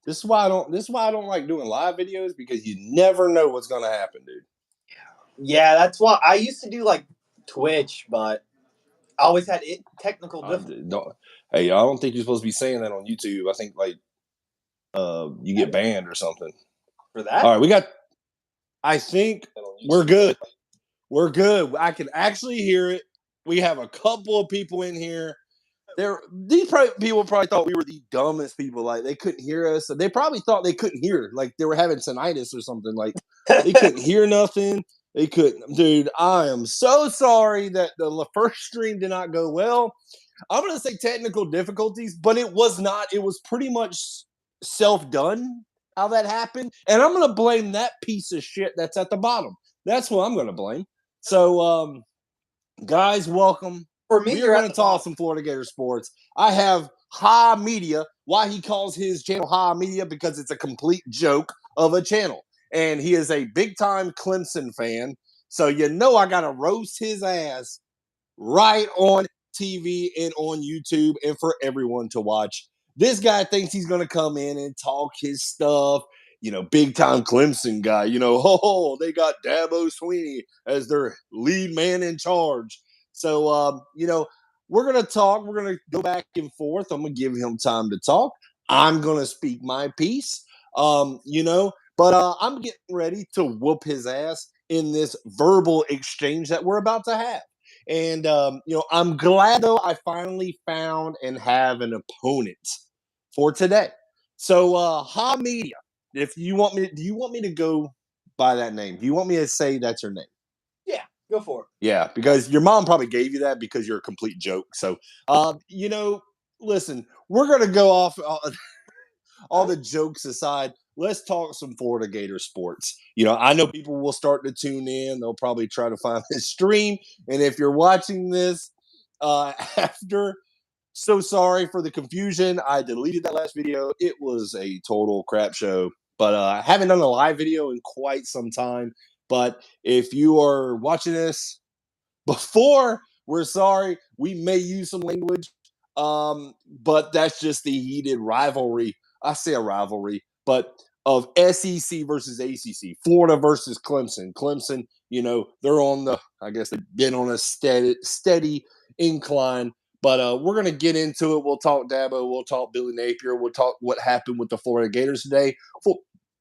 This is why I don't. This is why I don't like doing live videos because you never know what's gonna happen, dude. Yeah, that's why I used to do like Twitch, but I always had technical difficulties. Hey, I don't think you're supposed to be saying that on YouTube. I think like you get banned or something for that. All right, I think we're good. We're good. I can actually hear it. We have a couple of people in here. People probably thought we were the dumbest people. Like they couldn't hear us. They probably thought they couldn't hear. Like they were having tinnitus or something. Like they couldn't hear nothing. They couldn't. Dude, I am so sorry that the first stream did not go well. I'm gonna say technical difficulties, but it was not. It was pretty much self-done how that happened, and I'm gonna blame that piece of shit that's at the bottom. That's what I'm gonna blame. So, guys, welcome. For me, we're going to talk some Florida Gator sports. I have Ha Media. Why he calls his channel Ha Media? Because it's a complete joke of a channel. And he is a big-time Clemson fan. So you know I got to roast his ass right on TV and on YouTube and for everyone to watch. This guy thinks he's going to come in and talk his stuff. You know, big-time Clemson guy. You know, they got Dabo Swinney as their lead man in charge. So, you know, we're going to talk. We're going to go back and forth. I'm going to give him time to talk. I'm going to speak my piece, you know, but I'm getting ready to whoop his ass in this verbal exchange that we're about to have. And, you know, I'm glad, though, I finally found and have an opponent for today. So, Ha Media, if you want me, do you want me to go by that name? Do you want me to say that's your name? Yeah. Go for it. Yeah, because your mom probably gave you that because you're a complete joke. So, you know, listen, we're going to go off all the jokes aside. Let's talk some Florida Gator sports. You know, I know people will start to tune in. They'll probably try to find this stream. And if you're watching this after, so sorry for the confusion. I deleted that last video. It was a total crap show. But I haven't done a live video in quite some time. But if you are watching this before, we're sorry. We may use some language, but that's just the heated rivalry. I say a rivalry, but of SEC versus ACC, Florida versus Clemson. Clemson, you know, they're on the, I guess they've been on a steady incline. But we're going to get into it. We'll talk Dabo. We'll talk Billy Napier. We'll talk what happened with the Florida Gators today.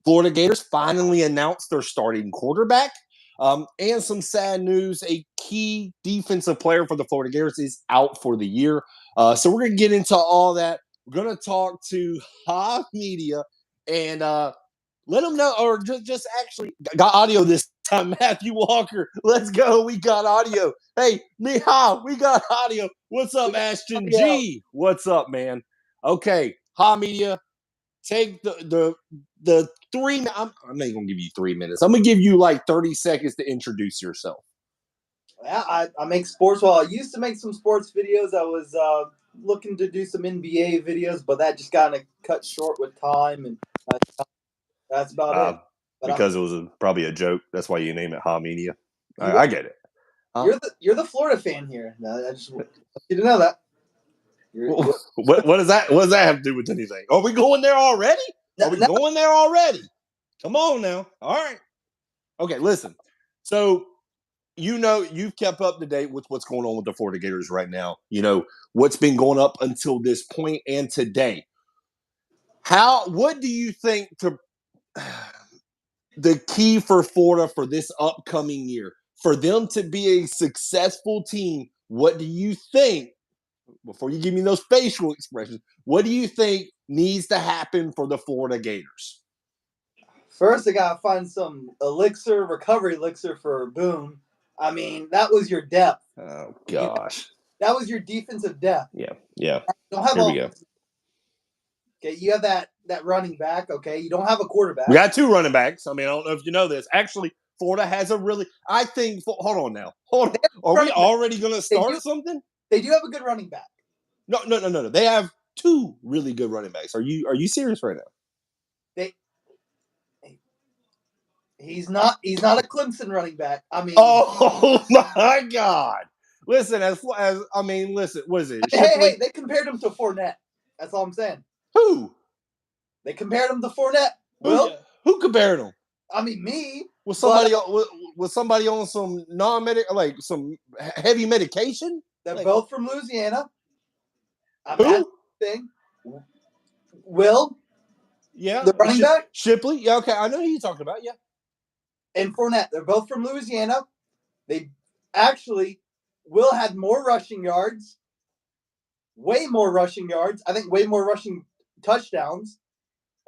Florida Gators finally announced their starting quarterback. And some sad news, a key defensive player for the Florida Gators is out for the year. So we're going to get into all that. We're going to talk to Ha Media and let them know, or just actually got audio this time. Matthew Walker, let's go. We got audio. Hey, Ha, we got audio. What's up, Ashton G? What's up, man? Okay, Ha Media, take the 3 minutes. I'm not going to give you 3 minutes. I'm going to give you like 30 seconds to introduce yourself. Yeah, I make sports. Well, I used to make some sports videos. I was looking to do some NBA videos, but that just got cut short with time, and that's about it. But because it was probably a joke. That's why you name it Ha Media. I get it. You're the Florida fan here. I just want you to know that. What does that have to do with anything? Are we going there already? Going there already? Come on now. All right. Okay, listen. So, you know, you've kept up to date with what's going on with the Florida Gators right now. You know, what's been going up until this point and today. What do you think the key for Florida for this upcoming year? For them to be a successful team, what do you think, before you give me those facial expressions, what do you think needs to happen for the Florida Gators? First, I got to find some recovery elixir for Boone. I mean, that was your depth. Oh, gosh. That was your defensive depth. Yeah. Don't have Here we go. Okay, you have that running back, okay? You don't have a quarterback. We got 2 running backs. I mean, I don't know if you know this. Actually, Florida has a really – I think – hold on now. Hold on. Are we already going to start something? They do have a good running back. No. They have 2 really good running backs. Are you serious right now? He's not a Clemson running back. I mean, oh my God! Listen, listen. What is it? Hey, they compared him to Fournette. That's all I'm saying. Who? They compared him to Fournette. Who compared him? I mean, me. Was somebody on some like some heavy medication? They're like, both from Louisiana. Who? Thing. Will. Yeah. The running back? Shipley. Yeah, okay. I know who you're talking about, yeah. And Fournette. They're both from Louisiana. They actually, Will had more rushing yards. Way more rushing yards. I think way more rushing touchdowns.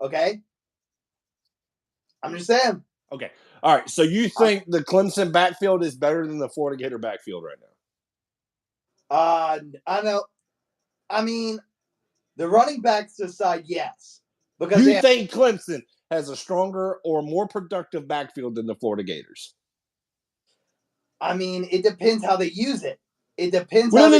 Okay? I'm just saying. Okay. All right. So you think the Clemson backfield is better than the Florida Gator backfield right now? I know. I mean, the running backs aside, yes. Because you think Clemson has a stronger or more productive backfield than the Florida Gators? I mean, it depends how they use it. It depends. No. It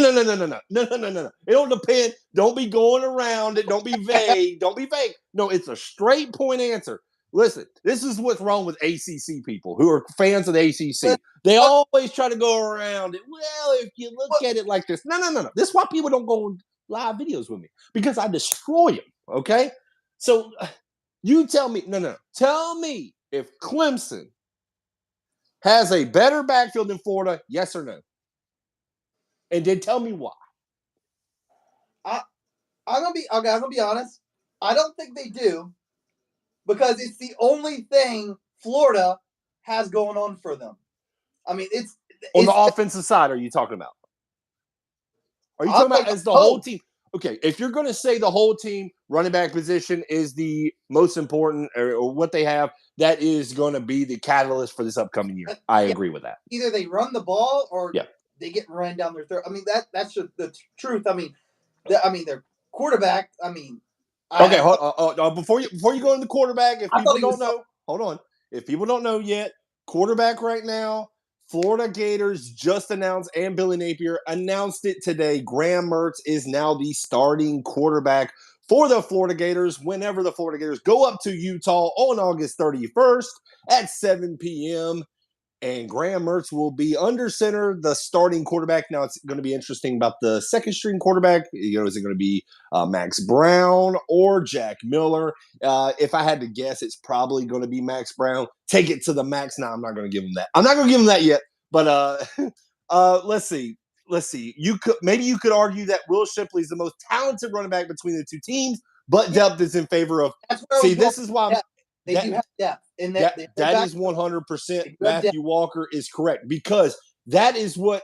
don't depend. Don't be going around it. Don't be vague. Don't be vague. No, it's a straight point answer. Listen, this is what's wrong with ACC people who are fans of the ACC. They always try to go around it. Well, if you look at it like this. No. This is why people don't go on live videos with me. Because I destroy them, okay? So you tell me, tell me if Clemson has a better backfield than Florida, yes or no? And then tell me why. I'm gonna be honest. I don't think they do, because it's the only thing Florida has going on for them. I mean, it's on the offensive side. Are you talking about? Are you talking about as the whole team? Okay, if you're going to say the whole team running back position is the most important or what they have, that is going to be the catalyst for this upcoming year. I agree with that. Either they run the ball or they get run down their throat. I mean, that's just the truth. I mean, their quarterback. I mean, okay. Before you go into the quarterback, if people don't know, hold on. If people don't know yet, quarterback right now, Florida Gators just announced, and Billy Napier announced it today. Graham Mertz is now the starting quarterback for the Florida Gators whenever the Florida Gators go up to Utah on August 31st at 7 p.m. And Graham Mertz will be under center, the starting quarterback. Now, it's going to be interesting about the second string quarterback. Is it going to be Max Brown or Jack Miller? If I had to guess, it's probably going to be Max Brown. Take it to the max. No, I'm not going to give him that. I'm not going to give him that yet. But let's see. You could argue that Will Shipley is the most talented running back between the two teams, but depth is in favor of. See, this is why they do have depth. And that is 100%. Matthew Walker is correct, because that is what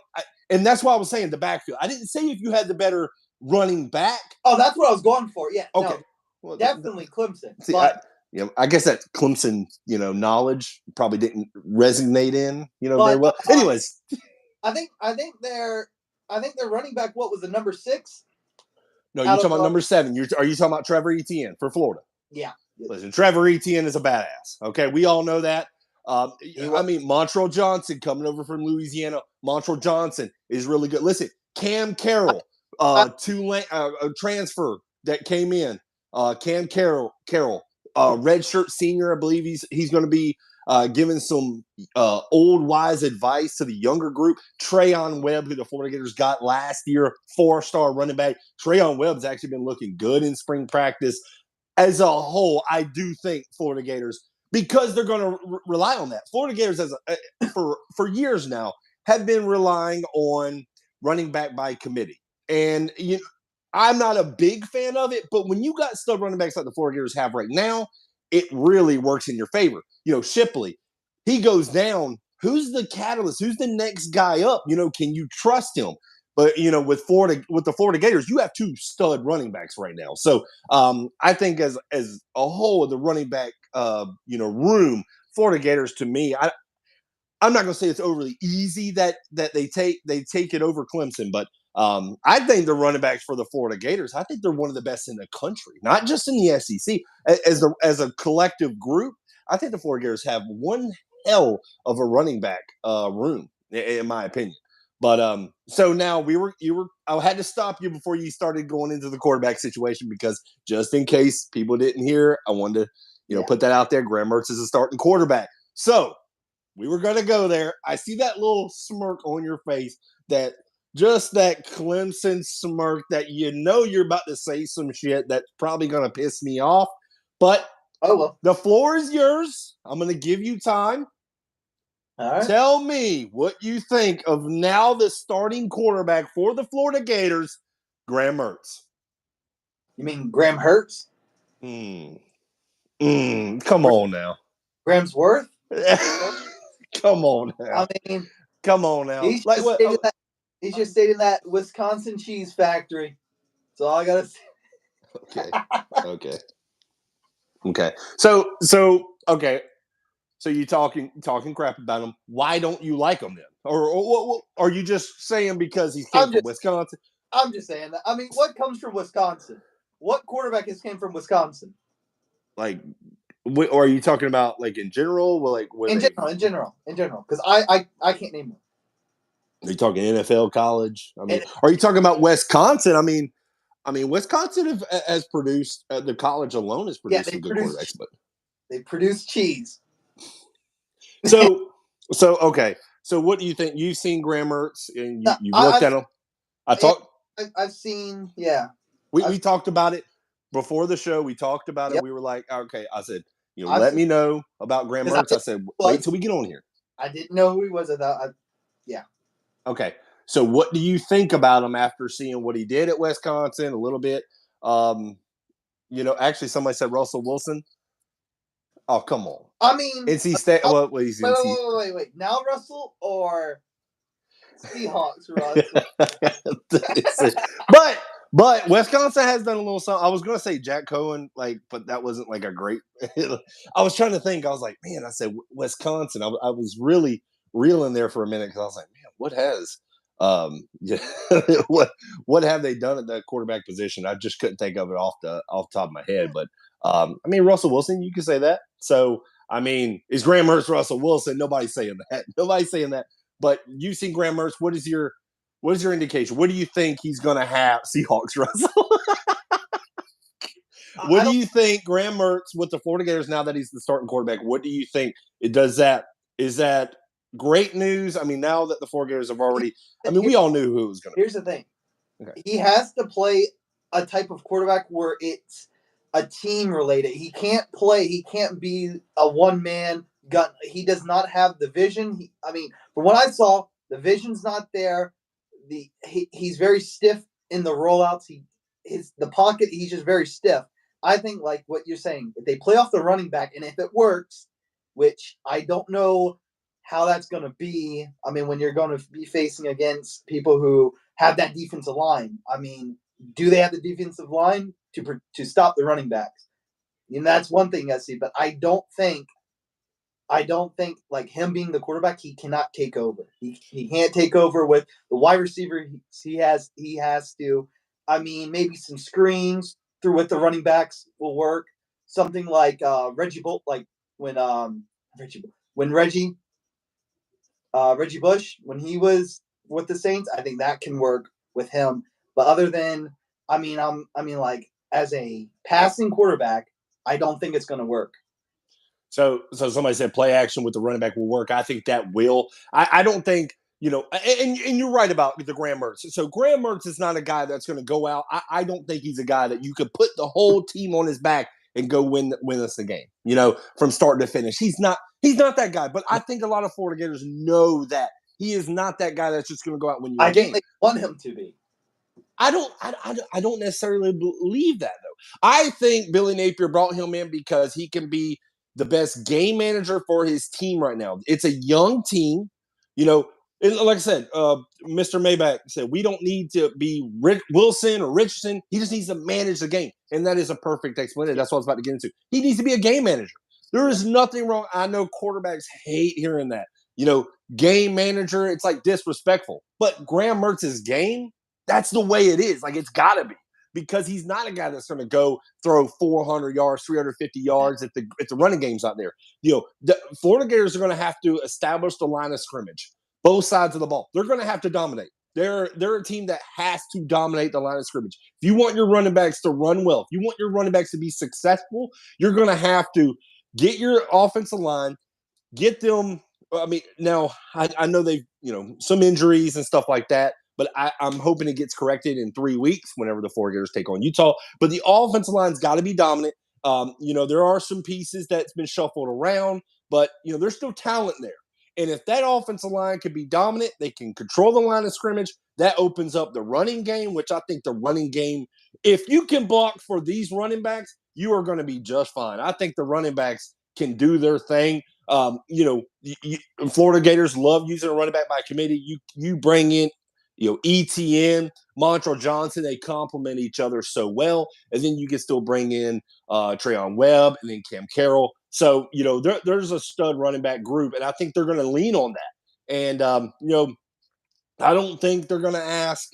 and that's why I was saying the backfield. I didn't say if you had the better running back. Oh, that's what I was going for. Yeah. Okay. No, well, definitely Clemson. See, I guess that Clemson, knowledge probably didn't resonate in, very well. Anyways, I think their running back, what was the number 6? No, you're talking about number 7. Are you talking about Trevor Etienne for Florida? Yeah. Listen, Trevor Etienne is a badass. Okay, we all know that. Montrell Johnson coming over from Louisiana. Montrell Johnson is really good. Listen, Cam Carroll, Tulane transfer that came in. Cam Carroll, redshirt senior, I believe he's going to be giving some old wise advice to the younger group. Trayon Webb, who the Florida Gators got last year, 4-star running back. Trayon Webb's actually been looking good in spring practice. As a whole, I do think Florida Gators, because they're going to rely on that. Florida Gators, for years now, have been relying on running back by committee. And I'm not a big fan of it, but when you got stud running backs like the Florida Gators have right now, it really works in your favor. Shipley, he goes down. Who's the catalyst? Who's the next guy up? Can you trust him? But with the Florida Gators, you have 2 stud running backs right now. So I think as a whole, the running back room, Florida Gators, to me, I'm not going to say it's overly easy that they take it over Clemson, but I think the running backs for the Florida Gators, I think they're one of the best in the country, not just in the SEC. As a collective group, I think the Florida Gators have one hell of a running back room, in my opinion. But so now I had to stop you before you started going into the quarterback situation, because just in case people didn't hear, I wanted to put that out there. Graham Mertz is a starting quarterback. So we were going to go there. I see that little smirk on your face, that Clemson smirk, that you're about to say some shit that's probably going to piss me off. But well. The floor is yours. I'm going to give you time. All right. Tell me what you think of now the starting quarterback for the Florida Gators, Graham Mertz. You mean Graham Hurts? Come on now. Graham's Worth? Come on now. I mean, come on now. He's just stating that Wisconsin cheese factory. That's all I gotta say. Okay. So okay. So you talking crap about him. Why don't you like him then? Or are you just saying because he came from Wisconsin? I'm just saying that. I mean, what comes from Wisconsin? What quarterback came from Wisconsin? Like, or are you talking about like in general? In general, because I can't name one. Are you talking NFL, college? I mean, are you talking about Wisconsin? I mean, Wisconsin has produced the college alone has produced some good quarterbacks, but they produce cheese. So okay. So what do you think? You've seen Graham Mertz and you've looked at him. I've seen, yeah. We talked about it before the show. We talked about it. We were like, okay. I said, let me know about Graham Mertz. I said, wait till we get on here. I didn't know who he was. Yeah. Okay. So what do you think about him after seeing what he did at Wisconsin a little bit? Actually somebody said Russell Wilson. Oh, come on. I mean, NC State. Well, wait. Now Russell or Seahawks Russell? But Wisconsin has done a little something. I was going to say Jack Cohen, but that wasn't like a great. I was trying to think. I was like, man, I said Wisconsin. I was really reeling there for a minute because I was like, man, what has what have they done at that quarterback position? I just couldn't think of it off the top of my head. But Russell Wilson, you could say that. So is Graham Mertz Russell Wilson? Nobody's saying that. Nobody's saying that. But you've seen Graham Mertz. What is your indication? What do you think he's going to have? Seahawks, Russell. What do you think Graham Mertz with the Florida Gators now that he's the starting quarterback? What do you think it does that? Is that great news? Now that the Florida Gators have already we all knew who it was going to be. Here's the thing. Okay. He has to play a type of quarterback where it's a team related. He can't be a one-man gun. He does not have the vision. From what I saw, the vision's not there. He's very stiff in the rollouts. The pocket, he's just very stiff. I think like what you're saying, if they play off the running back and if it works, which I don't know how that's going to be. When you're going to be facing against people who have that defensive line, do they have the defensive line to stop the running backs? That's one thing I see, but I don't think like him being the quarterback, he cannot take over. He can't take over with the wide receiver. He has to. Maybe some screens through with the running backs will work. Something like Reggie Bush, like when Reggie Bush, when he was with the Saints, I think that can work with him. But other than, like as a passing quarterback, I don't think it's going to work. So somebody said play action with the running back will work. I think that will. I don't think, and you're right about the Graham Mertz. So Graham Mertz is not a guy that's going to go out. I don't think he's a guy that you could put the whole team on his back and go win us the game, from start to finish. He's not that guy. But I think a lot of Florida Gators know that he is not that guy that's just going to go out and win you a game. I think they want him to be. I don't necessarily believe that, though. I think Billy Napier brought him in because he can be the best game manager for his team right now. It's a young team, and like I said, Mr. Maybach said, we don't need to be Rick Wilson or Richardson. He just needs to manage the game. And that is a perfect explanation. That's what I was about to get into. He needs to be a game manager. There is nothing wrong. I know quarterbacks hate hearing that. Game manager, it's like disrespectful. But Graham Mertz's game, that's the way it is. Like, it's got to be. Because he's not a guy that's going to go throw 400 yards, 350 yards if the running game's out there. The Florida Gators are going to have to establish the line of scrimmage, both sides of the ball. They're going to have to dominate. They're a team that has to dominate the line of scrimmage. If you want your running backs to run well, if you want your running backs to be successful, you're going to have to get your offensive line, get them. Now I know they've some injuries and stuff like that. But I'm hoping it gets corrected in 3 weeks whenever the Florida Gators take on Utah. But the offensive line's got to be dominant. There are some pieces that's been shuffled around, but there's still talent there. And if that offensive line can be dominant, they can control the line of scrimmage. That opens up the running game, which I think the running game, if you can block for these running backs, you are going to be just fine. I think the running backs can do their thing. Florida Gators love using a running back by committee. You bring in, ETN, Montrell Johnson, they complement each other so well. And then you can still bring in Trayon Webb and then Cam Carroll. So, there's a stud running back group, and I think they're going to lean on that. And, I don't think they're going to ask,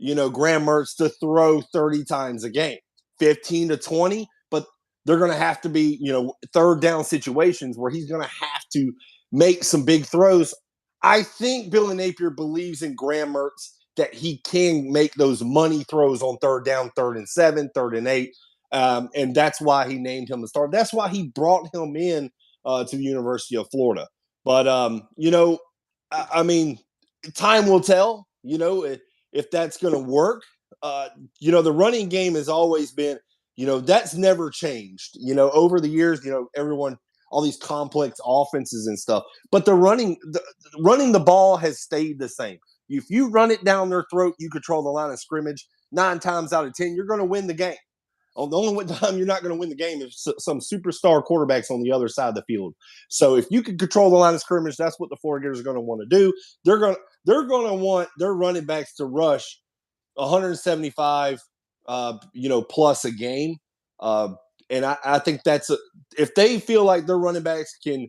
Graham Mertz to throw 30 times a game, 15 to 20, but they're going to have to be, third down situations where he's going to have to make some big throws. I think Billy Napier believes in Graham Mertz that he can make those money throws on third down, 3rd and 7, 3rd and 8. And that's why he named him the starter. That's why he brought him in to the University of Florida. But, I mean, time will tell, if that's going to work. The running game has always been, that's never changed, over the years, everyone, all these complex offenses and stuff, but running the ball has stayed the same. If you run it down their throat, you control the line of scrimmage 9 times out of 10, you're going to win the game. The only time you're not going to win the game is some superstar quarterbacks on the other side of the field. So if you can control the line of scrimmage, that's what the Florida Gators are going to want to do. They're going to want their running backs to rush 175, plus a game. And I think if they feel like their running backs can,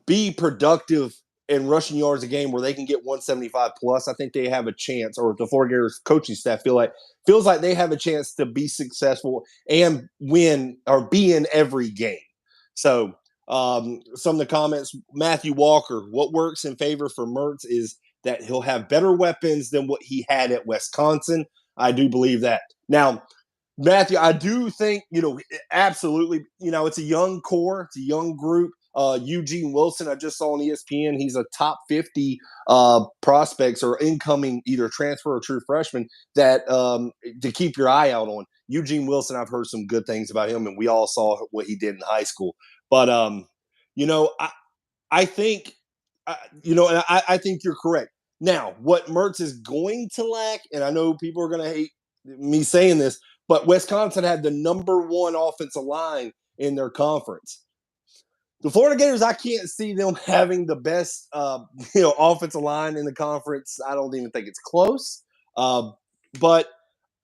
be productive in rushing yards a game where they can get 175 plus, I think they have a chance, or the Florida Gators coaching staff feels like they have a chance to be successful and win or be in every game. So some of the comments, Matthew Walker, what works in favor for Mertz is that he'll have better weapons than what he had at Wisconsin. I do believe that. Now, Matthew, I do think, absolutely, it's a young core, it's a young group. Eugene Wilson, I just saw on ESPN, he's a top 50 prospects or incoming either transfer or true freshman that to keep your eye out on. Eugene Wilson, I've heard some good things about him, and we all saw what he did in high school. But, I think, and I think you're correct. Now, what Mertz is going to lack, and I know people are going to hate me saying this, but Wisconsin had the number 1 offensive line in their conference. The Florida Gators, I can't see them having the best, offensive line in the conference. I don't even think it's close. But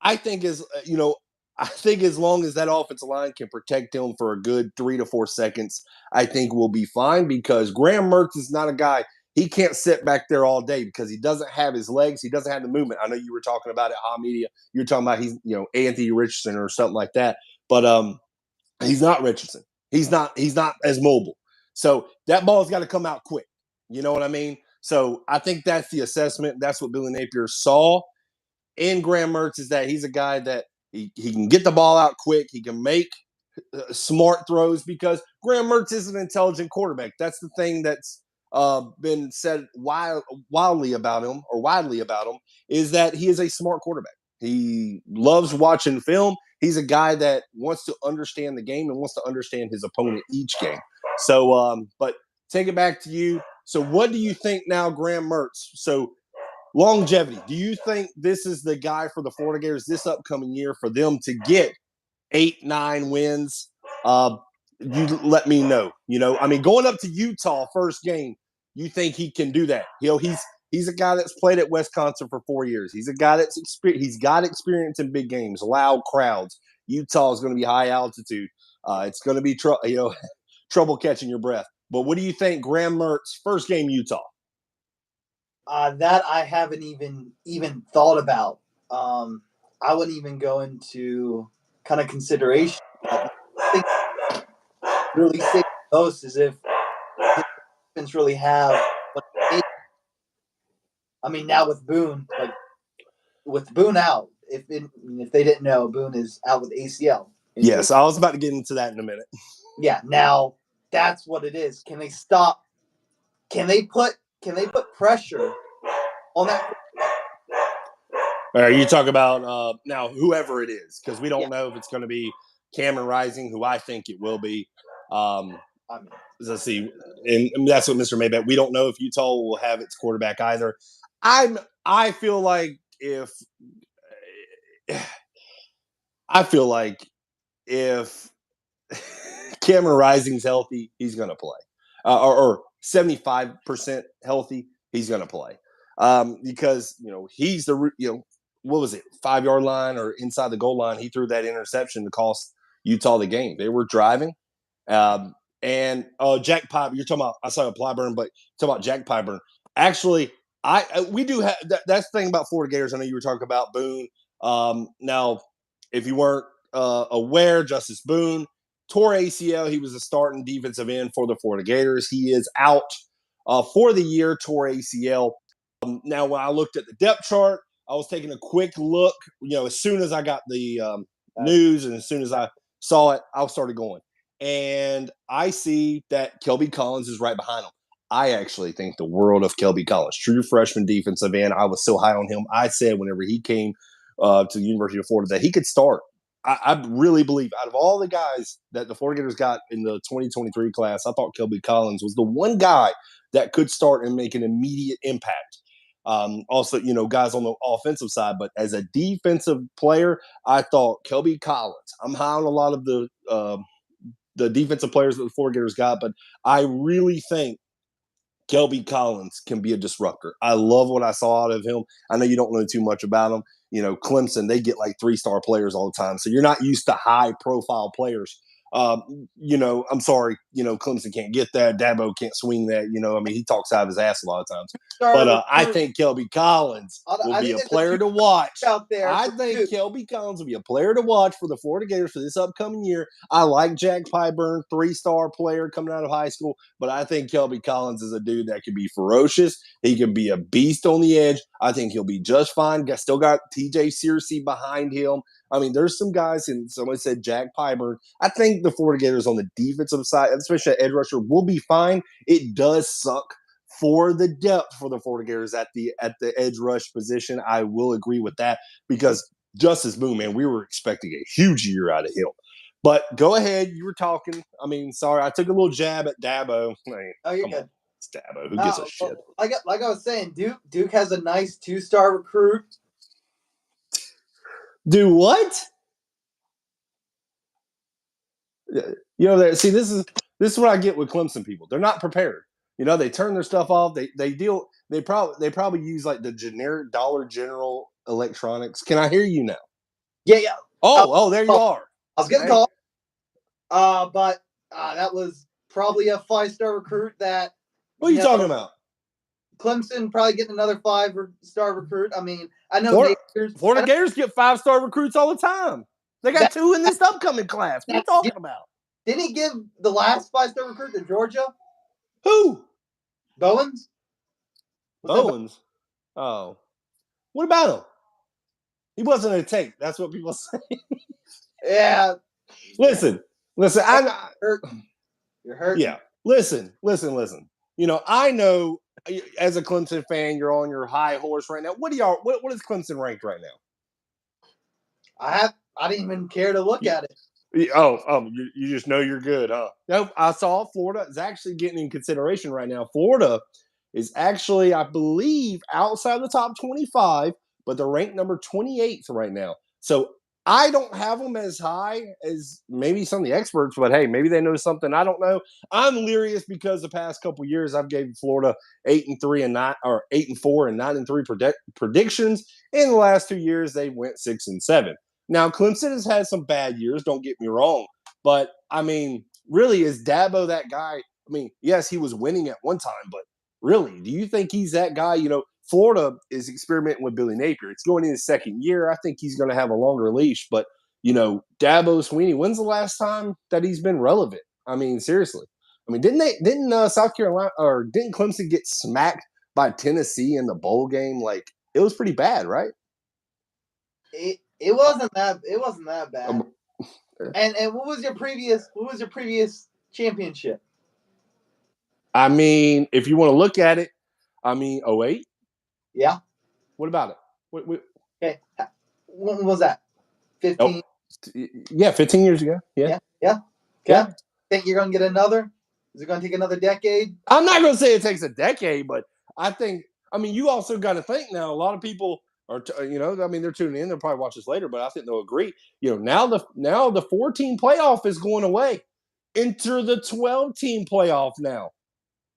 I think I think as long as that offensive line can protect him for a good 3 to 4 seconds, I think we'll be fine, because Graham Mertz is not a guy. He can't sit back there all day because he doesn't have his legs. He doesn't have the movement. I know you were talking about it, Media. You're talking about he's, Anthony Richardson or something like that. But he's not Richardson. He's not as mobile. So that ball's got to come out quick. You know what I mean? So I think that's the assessment. That's what Billy Napier saw in Graham Mertz, is that he's a guy that he can get the ball out quick. He can make smart throws, because Graham Mertz is an intelligent quarterback. That's the thing that's been said widely about him, is that he is a smart quarterback. He loves watching film. He's a guy that wants to understand the game and wants to understand his opponent each game. So, but take it back to you. So what do you think now, Graham Mertz? So longevity. Do you think this is the guy for the Florida Gators this upcoming year for them to get 8-9 wins? You let me know. Going up to Utah first game, you think he can do that? He's a guy that's played at Wisconsin for 4 years. He's a guy he's got experience in big games, loud crowds. Utah is going to be high altitude. It's going to be trouble catching your breath. But what do you think, Graham Mertz, first game Utah? That I haven't even thought about. I wouldn't even go into kind of consideration. I think really safe most is if his defense really have what it, I mean, now with Boone, with Boone out, if they didn't know, Boone is out with ACL. Yes, I was about to get into that in a minute. Yeah, now that's what it is. Can they stop? Can they put pressure on that? You talk about now whoever it is, because we don't Yeah. know if it's going to be Cameron Rising, who I think it will be. I mean, Let's see, and that's what Mr. Maybach. We don't know if Utah will have its quarterback either. I feel like if Cameron Rising's healthy, he's going to play, or 75% healthy, he's going to play, because he's the what was it, 5 yard line or inside the goal line? He threw that interception to cost Utah the game. They were driving, and Jack Piper. You're talking about, I saw a Plyburn, but talking about Jack Piper. Actually, we do have that's the thing about Florida Gators. I know you were talking about Boone. Now, if you weren't aware, Justice Boone tore ACL. He was a starting defensive end for the Florida Gators. He is out for the year, tore ACL. Now, when I looked at the depth chart, I was taking a quick look. As soon as I got the news and as soon as I saw it, I started going. And I see that Kelby Collins is right behind him. I actually think the world of Kelby Collins, true freshman defensive end. I was so high on him. I said whenever he came to the University of Florida that he could start. I really believe out of all the guys that the Florida Gators got in the 2023 class, I thought Kelby Collins was the one guy that could start and make an immediate impact. Also, guys on the offensive side, but as a defensive player, I thought Kelby Collins. I'm high on a lot of the defensive players that the Florida Gators got, but I really think Kelby Collins can be a disruptor. I love what I saw out of him. I know you don't know too much about him. Clemson, they get like 3-star players all the time. So you're not used to high profile players. I'm sorry, Clemson can't get that. Dabo can't swing that. He talks out of his ass a lot of times. But I think Kelby Collins will be a player to watch. Out there, I think Kelby Collins will be a player to watch for the Florida Gators for this upcoming year. I like Jack Pyburn, 3-star player coming out of high school, but I think Kelby Collins is a dude that can be ferocious. He can be a beast on the edge. I think he'll be just fine. Still got TJ Searcy behind him. There's some guys, and someone said Jack Pyburn. I think the Florida Gators on the defensive side, especially at edge rusher, will be fine. It does suck for the depth for the Florida Gators at the edge rush position. I will agree with that because Justice Boone, man, we were expecting a huge year out of him. But go ahead, you were talking. Sorry, I took a little jab at Dabo. You're good. It's Dabo. Who gives a shit? Like I was saying, Duke has a nice 2-star recruit. Do what? See, this is what I get with Clemson people. They're not prepared. They turn their stuff off. They probably use like the generic Dollar General electronics. Can I hear you now? Yeah. Oh, there you are. I was gonna call. But that was probably a 5-star recruit. What are you talking about? Clemson probably getting another 5-star recruit. I know Florida Gators get 5-star recruits all the time. They got 2 in this upcoming class. What are you talking about? Didn't he give the last 5-star recruit to Georgia? Who? Bowens? Bowens? Oh. What about him? He wasn't a take. That's what people say. Yeah. Listen. You're hurting. Yeah. Listen. I know as a Clemson fan, you're on your high horse right now. What is Clemson ranked right now? I didn't even care to look at it. You just know you're good, huh? Nope. I saw Florida is actually getting in consideration right now. Florida is actually, I believe, outside the top 25, but they're ranked number 28th right now. So I don't have them as high as maybe some of the experts, but hey, maybe they know something I don't know. I'm lyrious because the past couple years I've gave Florida 8-3 and 9, or 8-4 and 9-3 predictions. In the last 2 years, they went 6-7. Now, Clemson has had some bad years, don't get me wrong. But, really, is Dabo that guy? Yes, he was winning at one time, but really, do you think he's that guy? Florida is experimenting with Billy Napier. It's going in his second year. I think he's going to have a longer leash. But, Dabo Swinney, when's the last time that he's been relevant? Seriously. Didn't South Carolina or didn't Clemson get smacked by Tennessee in the bowl game? Like, it was pretty bad, right? It wasn't that bad. And what was your previous championship? If you want to look at it, 08. Yeah. What about it? Okay. when was that? 15. Yeah, 15 years ago. Yeah. Yeah. Yeah. Think you're going to get another? Is it going to take another decade? I'm not going to say it takes a decade, but I think, I mean, you also got to think now, a lot of people are, I mean, they're tuning in. They'll probably watch this later, but I think they'll agree. Now the 14 playoff is going away. Enter the 12-team playoff now.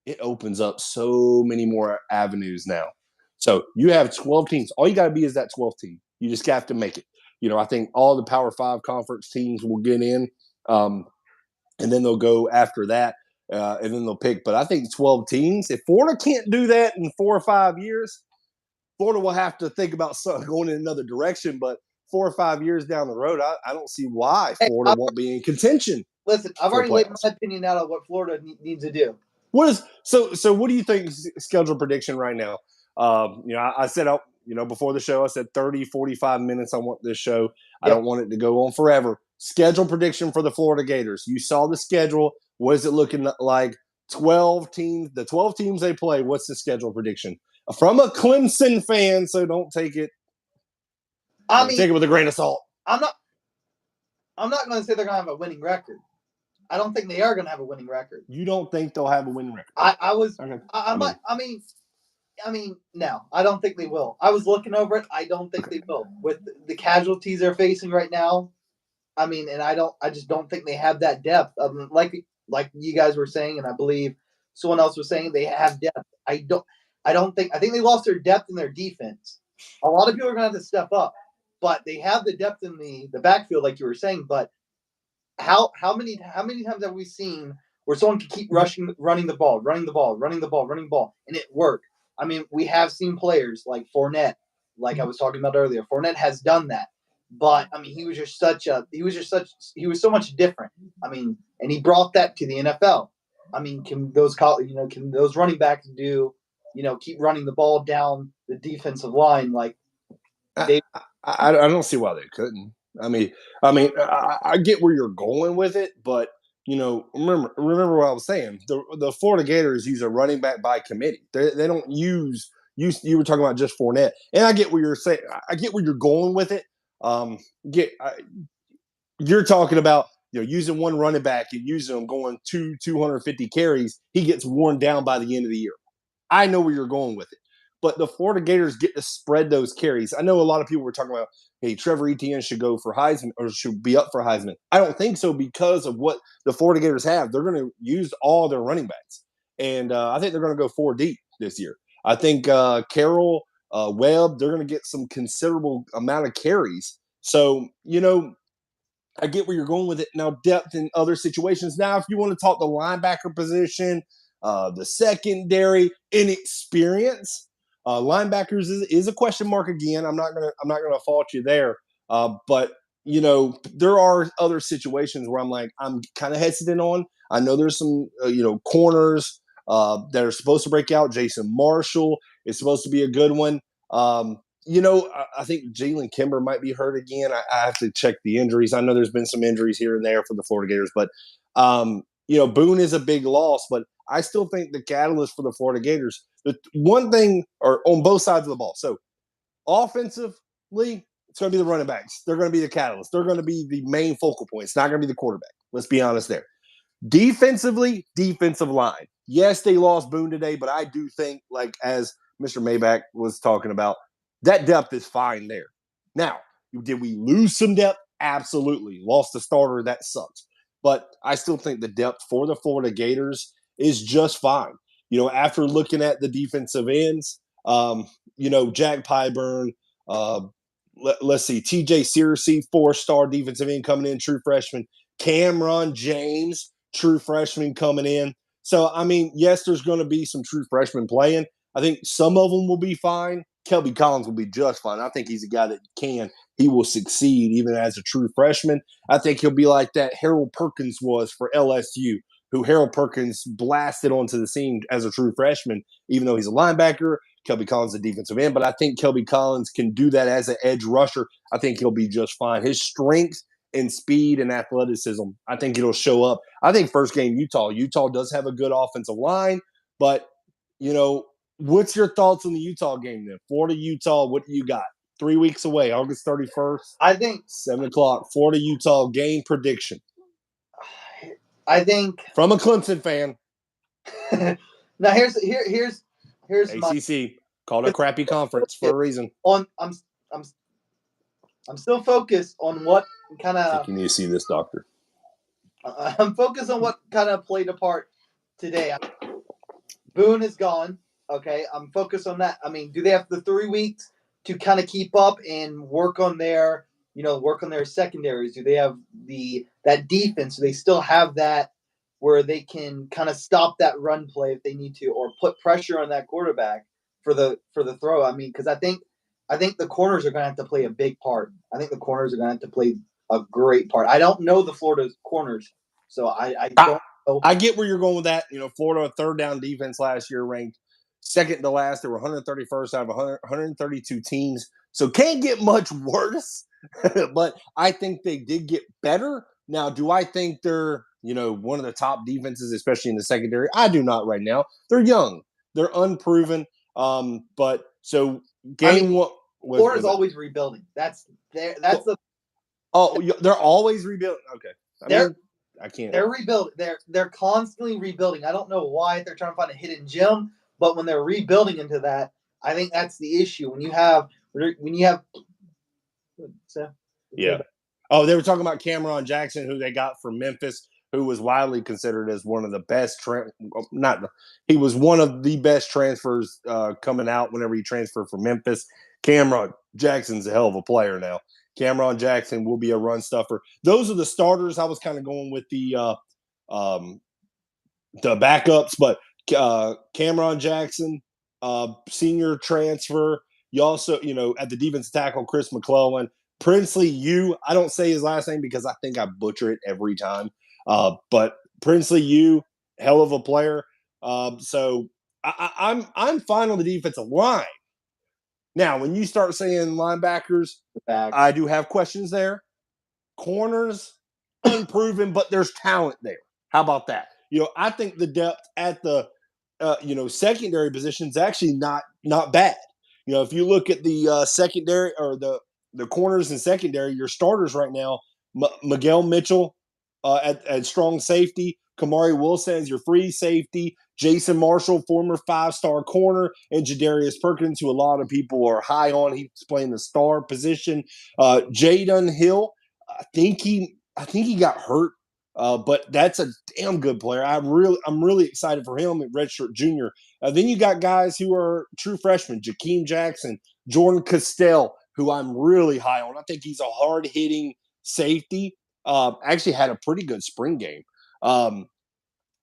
It opens up so many more avenues now. So you have 12 teams. All you got to be is that 12th team. You just have to make it. I think all the Power 5 conference teams will get in, and then they'll go after that, and then they'll pick. But I think 12 teams, if Florida can't do that in 4 or 5 years, Florida will have to think about going in another direction. But 4 or 5 years down the road, I don't see why Florida won't be in contention. Listen, I've already laid my opinion out on what Florida needs to do. What is so? What do you think schedule prediction right now? I said out, before the show, I said 30, 45 minutes. I want this show. Yep. I don't want it to go on forever. Schedule prediction for the Florida Gators. You saw the schedule. What is it looking like? 12 teams. The 12 teams they play. What's the schedule prediction from a Clemson fan? So don't take it. Take it with a grain of salt. I'm not going to say they're going to have a winning record. I don't think they are going to have a winning record. You don't think they'll have a winning record? No, I don't think they will. I was looking over it. I don't think they will. With the casualties they're facing right now, and I just don't think they have that depth. Like you guys were saying, and I believe someone else was saying, they have depth. I think they lost their depth in their defense. A lot of people are going to have to step up, but they have the depth in the backfield, like you were saying. But how many times have we seen where someone can keep running the ball, and it worked? We have seen players like Fournette, like I was talking about earlier. Fournette has done that, but he was so much different. And he brought that to the NFL. Can those running backs do, keep running the ball down the defensive line like they? I don't see why they couldn't. I get where you're going with it, but remember what I was saying. The Florida Gators use a running back by committee. They don't use you were talking about just Fournette, and I get what you're saying. I get where you're going with it. You're talking about using one running back and using them going 250 carries. He gets worn down by the end of the year. I know where you're going with it. But the Florida Gators get to spread those carries. I know a lot of people were talking about, hey, Trevor Etienne should go for Heisman or should be up for Heisman. I don't think so because of what the Florida Gators have. They're going to use all their running backs. And I think they're going to go 4 deep this year. I think Carroll, Webb, they're going to get some considerable amount of carries. So, I get where you're going with it. Now, depth in other situations. Now, if you want to talk the linebacker position, the secondary, inexperience, linebackers is a question mark again. I'm not gonna fault you there. But there are other situations where I'm kind of hesitant on. I know there's some corners that are supposed to break out. Jason Marshall is supposed to be a good one. I think Jalen Kimber might be hurt again. I have to check the injuries. I know there's been some injuries here and there for the Florida Gators, but Boone is a big loss, but I still think the catalyst for the Florida Gators, the one thing, or on both sides of the ball. So offensively, it's going to be the running backs. They're going to be the catalyst. They're going to be the main focal point. It's not going to be the quarterback. Let's be honest there. Defensively, defensive line. Yes, they lost Boone today, but I do think, like as Mr. Maybach was talking about, that depth is fine there. Now, did we lose some depth? Absolutely. Lost the starter. That sucks. But I still think the depth for the Florida Gators is just fine. After looking at the defensive ends, Jack Pyburn, let's see, TJ Searcy, 4-star defensive end coming in, true freshman. Cameron James, true freshman coming in. So, yes, there's going to be some true freshmen playing. I think some of them will be fine. Kelby Collins will be just fine. I think he's a guy that he will succeed even as a true freshman. I think he'll be like that Harold Perkins was for LSU, who Harold Perkins blasted onto the scene as a true freshman, even though he's a linebacker. Kelby Collins is a defensive end, but I think Kelby Collins can do that as an edge rusher. I think he'll be just fine. His strength and speed and athleticism, I think it'll show up. I think first game Utah does have a good offensive line, but what's your thoughts on the Utah game then? Florida, Utah, what do you got? 3 weeks away, August 31st, I think 7 o'clock. Florida Utah game prediction I think from a Clemson fan. now here's my ACC called a crappy conference for a reason. I'm still focused on what kind I of think you need to see this doctor. I'm focused on what kind of played a part today. Boone is gone. Okay, I'm focused on that. I mean, do they have the 3 weeks to kind of keep up and work on their secondaries? Do they have that defense? Do they still have that where they can kind of stop that run play if they need to, or put pressure on that quarterback for the throw? I mean, because I think the corners are going to have to play a big part. I think the corners are going to have to play a great part. I don't know the Florida corners, so I don't know. I get where you're going with that. Florida third down defense last year ranked second to last. They were 131st out of 132 teams. So can't get much worse. But I think they did get better. Now, do I think they're, one of the top defenses, especially in the secondary? I do not right now. They're young. They're unproven. But so game one. Florida's always rebuilding. That's the. Oh, they're always rebuilding. Okay. I can't. They're rebuilding. They're constantly rebuilding. I don't know why they're trying to find a hidden gem, but when they're rebuilding into that, I think that's the issue. When you have. Yeah. Oh, they were talking about Cameron Jackson, who they got from Memphis, who was widely considered as one of the best. He was one of the best transfers coming out whenever he transferred from Memphis. Cameron Jackson's a hell of a player now. Cameron Jackson will be a run stuffer. Those are the starters. I was kind of going with the backups, but Cameron Jackson, senior transfer. You also, at the defensive tackle, Chris McClellan. Princely Yu, I don't say his last name because I think I butcher it every time. But Princely Yu, hell of a player. So I'm fine on the defensive line. Now, when you start saying linebackers, I do have questions there. Corners, unproven, but there's talent there. How about that? I think the depth at the secondary position is actually not bad. If you look at the secondary or the corners and secondary, your starters right now, Miguel Mitchell at strong safety, Kamari Wilson as your free safety, Jason Marshall, former 5-star corner, and Jadarius Perkins, who a lot of people are high on. He's playing the star position. Jaden Hill, I think he got hurt, but that's a damn good player. I'm really excited for him at redshirt junior. Then you got guys who are true freshmen: Jakeem Jackson, Jordan Castell, who I'm really high on. I think he's a hard hitting safety. Actually had a pretty good spring game.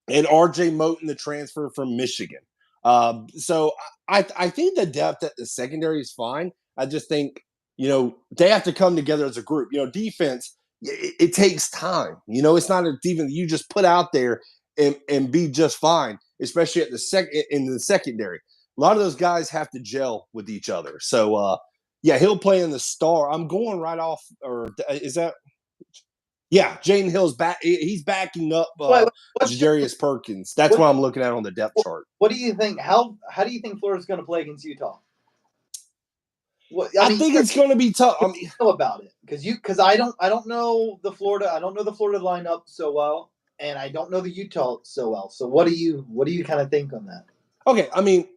And R.J. Moten, the transfer from Michigan. So I think the depth at the secondary is fine. I just think, they have to come together as a group. Defense, it takes time. It's not a defense you just put out there and be just fine, especially at in the secondary. A lot of those guys have to gel with each other. So, he'll play in the star. I'm going right off, or is that? Yeah, Jaden Hill's back. He's backing up Jadarius Perkins. That's what I'm looking at on the depth chart. What do you think? How do you think Florida's going to play against Utah? I think it's going to be tough. I mean, know about it because I don't know the Florida. I don't know the Florida lineup so well, and I don't know the Utah so well. So what do you kind of think on that? Okay, I mean,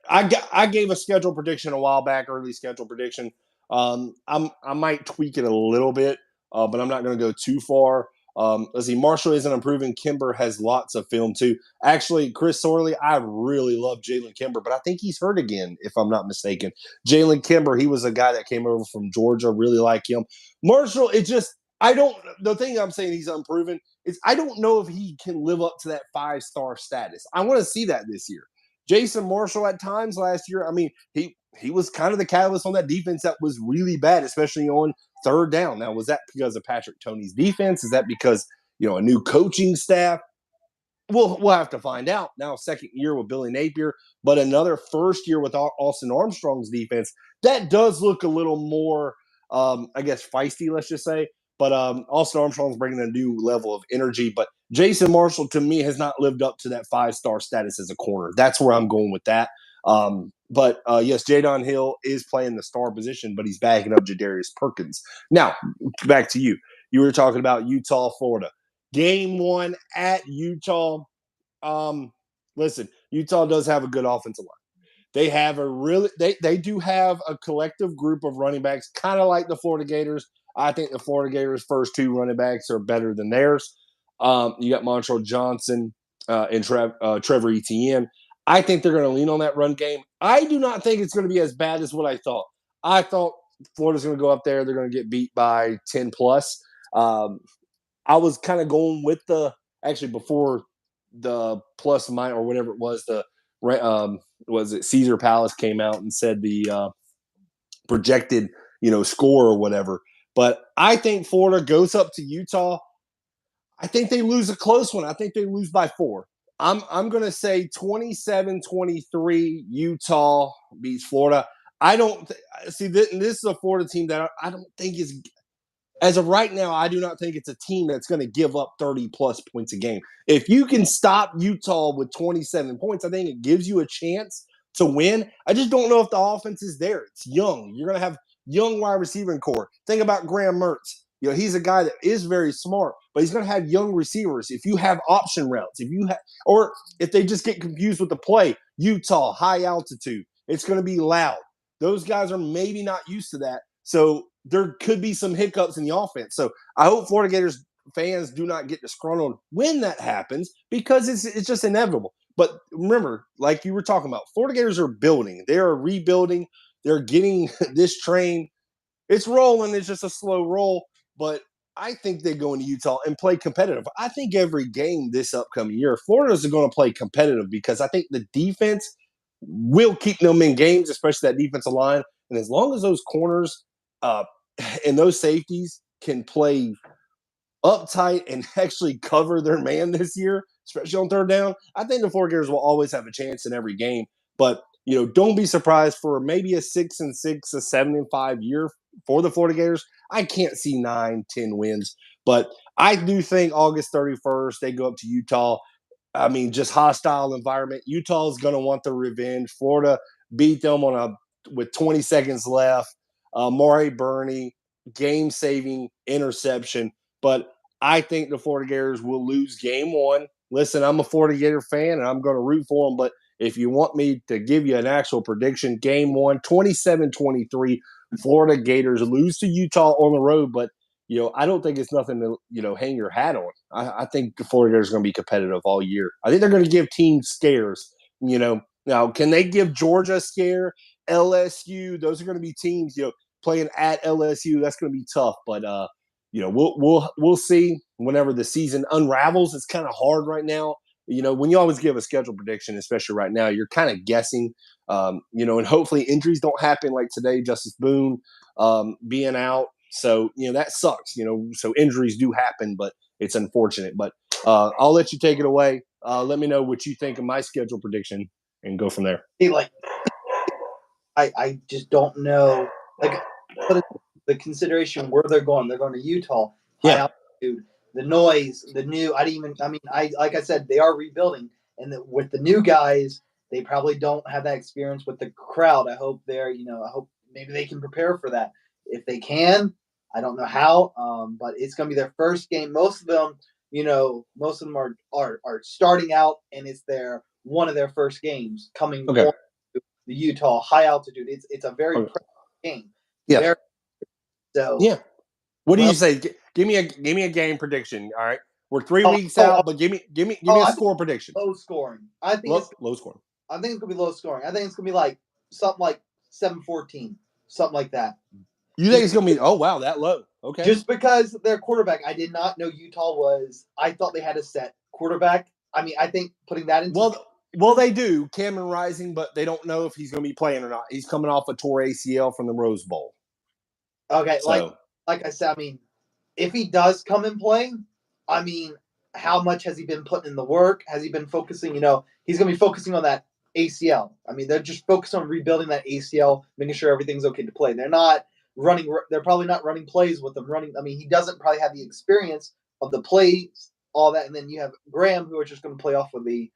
I gave a schedule prediction a while back, early schedule prediction. I might tweak it a little bit, but I'm not going to go too far. Let's see. Marshall isn't improving. Kimber has lots of film too. Actually, Chris Sorley, I really love Jalen Kimber, but I think he's hurt again, if I'm not mistaken. Jalen Kimber, he was a guy that came over from Georgia. Really like him. Marshall, the thing I'm saying he's unproven is I don't know if he can live up to that 5-star status. I want to see that this year. Jason Marshall at times last year, I mean, he was kind of the catalyst on that defense that was really bad, especially on third down. Now, was that because of Patrick Toney's defense? Is that because, a new coaching staff? We'll have to find out. Now, second year with Billy Napier, but another first year with Austin Armstrong's defense. That does look a little more, feisty, let's just say. But Austin Armstrong's bringing a new level of energy. But Jason Marshall, to me, has not lived up to that 5-star status as a corner. That's where I'm going with that. But yes, Jadon Hill is playing the star position, but he's backing up Jadarius Perkins. Now, back to you. You were talking about Utah, Florida. Game 1 at Utah. Listen, Utah does have a good offensive line. They have they do have a collective group of running backs, kind of like the Florida Gators. I think the Florida Gators' first 2 running backs are better than theirs. You got Montreal Johnson and Trevor Etienne. I think they're going to lean on that run game. I do not think it's going to be as bad as what I thought. I thought Florida's going to go up there. They're going to get beat by 10 plus. I was kind of going with before the plus minus or whatever it was, was it Caesar Palace came out and said the projected, score or whatever. But I think Florida goes up to Utah. I think they lose a close one. I think they lose by 4. I'm going to say 27-23 Utah beats Florida. I don't see this is a Florida team that I don't think is, as of right now, I do not think it's a team that's going to give up 30 plus points a game. If you can stop Utah with 27 points, I think it gives you a chance to win. I just don't know if the offense is there. It's young. You're going to have young wide receiving core. Think about Graham Mertz. He's a guy that is very smart, but he's going to have young receivers. If you have option routes, or if they just get confused with the play, Utah, high altitude, it's going to be loud. Those guys are maybe not used to that. So there could be some hiccups in the offense. So I hope Florida Gators fans do not get disgruntled when that happens, because it's just inevitable. But remember, like you were talking about, Florida Gators are building. They are rebuilding. They're getting this train. It's rolling. It's just a slow roll. But I think they go into Utah and play competitive. I think every game this upcoming year, Florida's going to play competitive, because I think the defense will keep them in games, especially that defensive line. And as long as those corners and those safeties can play uptight and actually cover their man this year, especially on third down, I think the Florida Gators will always have a chance in every game. But don't be surprised for maybe a 6-6, a 7-5 year for the Florida Gators. I can't see 9-10 wins, but I do think August 31st they go up to Utah. I mean, just hostile environment. Utah is going to want the revenge. Florida beat them with 20 seconds left. Maury Burney, game-saving interception. But I think the Florida Gators will lose game 1. Listen, I'm a Florida Gator fan, and I'm going to root for them. But if you want me to give you an actual prediction, game 1, 27-23, Florida Gators lose to Utah on the road. But I don't think it's nothing to, hang your hat on. I think the Florida Gators are going to be competitive all year. I think they're going to give teams scares. Now, can they give Georgia a scare? LSU, those are going to be teams, playing at LSU. That's going to be tough. But we'll see whenever the season unravels. It's kind of hard right now. When you always give a schedule prediction, especially right now, you're kind of guessing. And hopefully injuries don't happen like today. Justice Boone being out. So, that sucks, so injuries do happen, but it's unfortunate. But I'll let you take it away. Let me know what you think of my schedule prediction and go from there. Hey, I just don't know. The consideration where they're going. They're going to Utah, high altitude, the noise, the new. Like I said, they are rebuilding, and with the new guys, they probably don't have that experience with the crowd. I hope I hope maybe they can prepare for that. If they can, I don't know how, but it's going to be their first game. Most of them, are starting out, and it's one of their first games coming on the Utah high altitude. It's a very game. Yeah. Very, so yeah. What do you say? Give me a game prediction. All right, we're 3 weeks out, but give me a score prediction. Low scoring. I think it's low scoring. I think it's gonna be low scoring. I think it's gonna be like something like 7-14, something like that. You think it's gonna be? Oh wow, that low? Okay. Just because their quarterback, I did not know Utah was. I thought they had a set quarterback. I mean, I think putting that into well, they do, Cameron Rising, but they don't know if he's going to be playing or not. He's coming off a torn ACL from the Rose Bowl. Okay, so, like I said, I mean, if he does come and play, I mean, how much has he been putting in the work? Has he been focusing? He's going to be focusing on that ACL. I mean, they're just focused on rebuilding that ACL, making sure everything's okay to play. They're not running. They're probably not running plays with them running. I mean, he doesn't probably have the experience of the plays, all that, and then you have Graham, who are just going to play off with the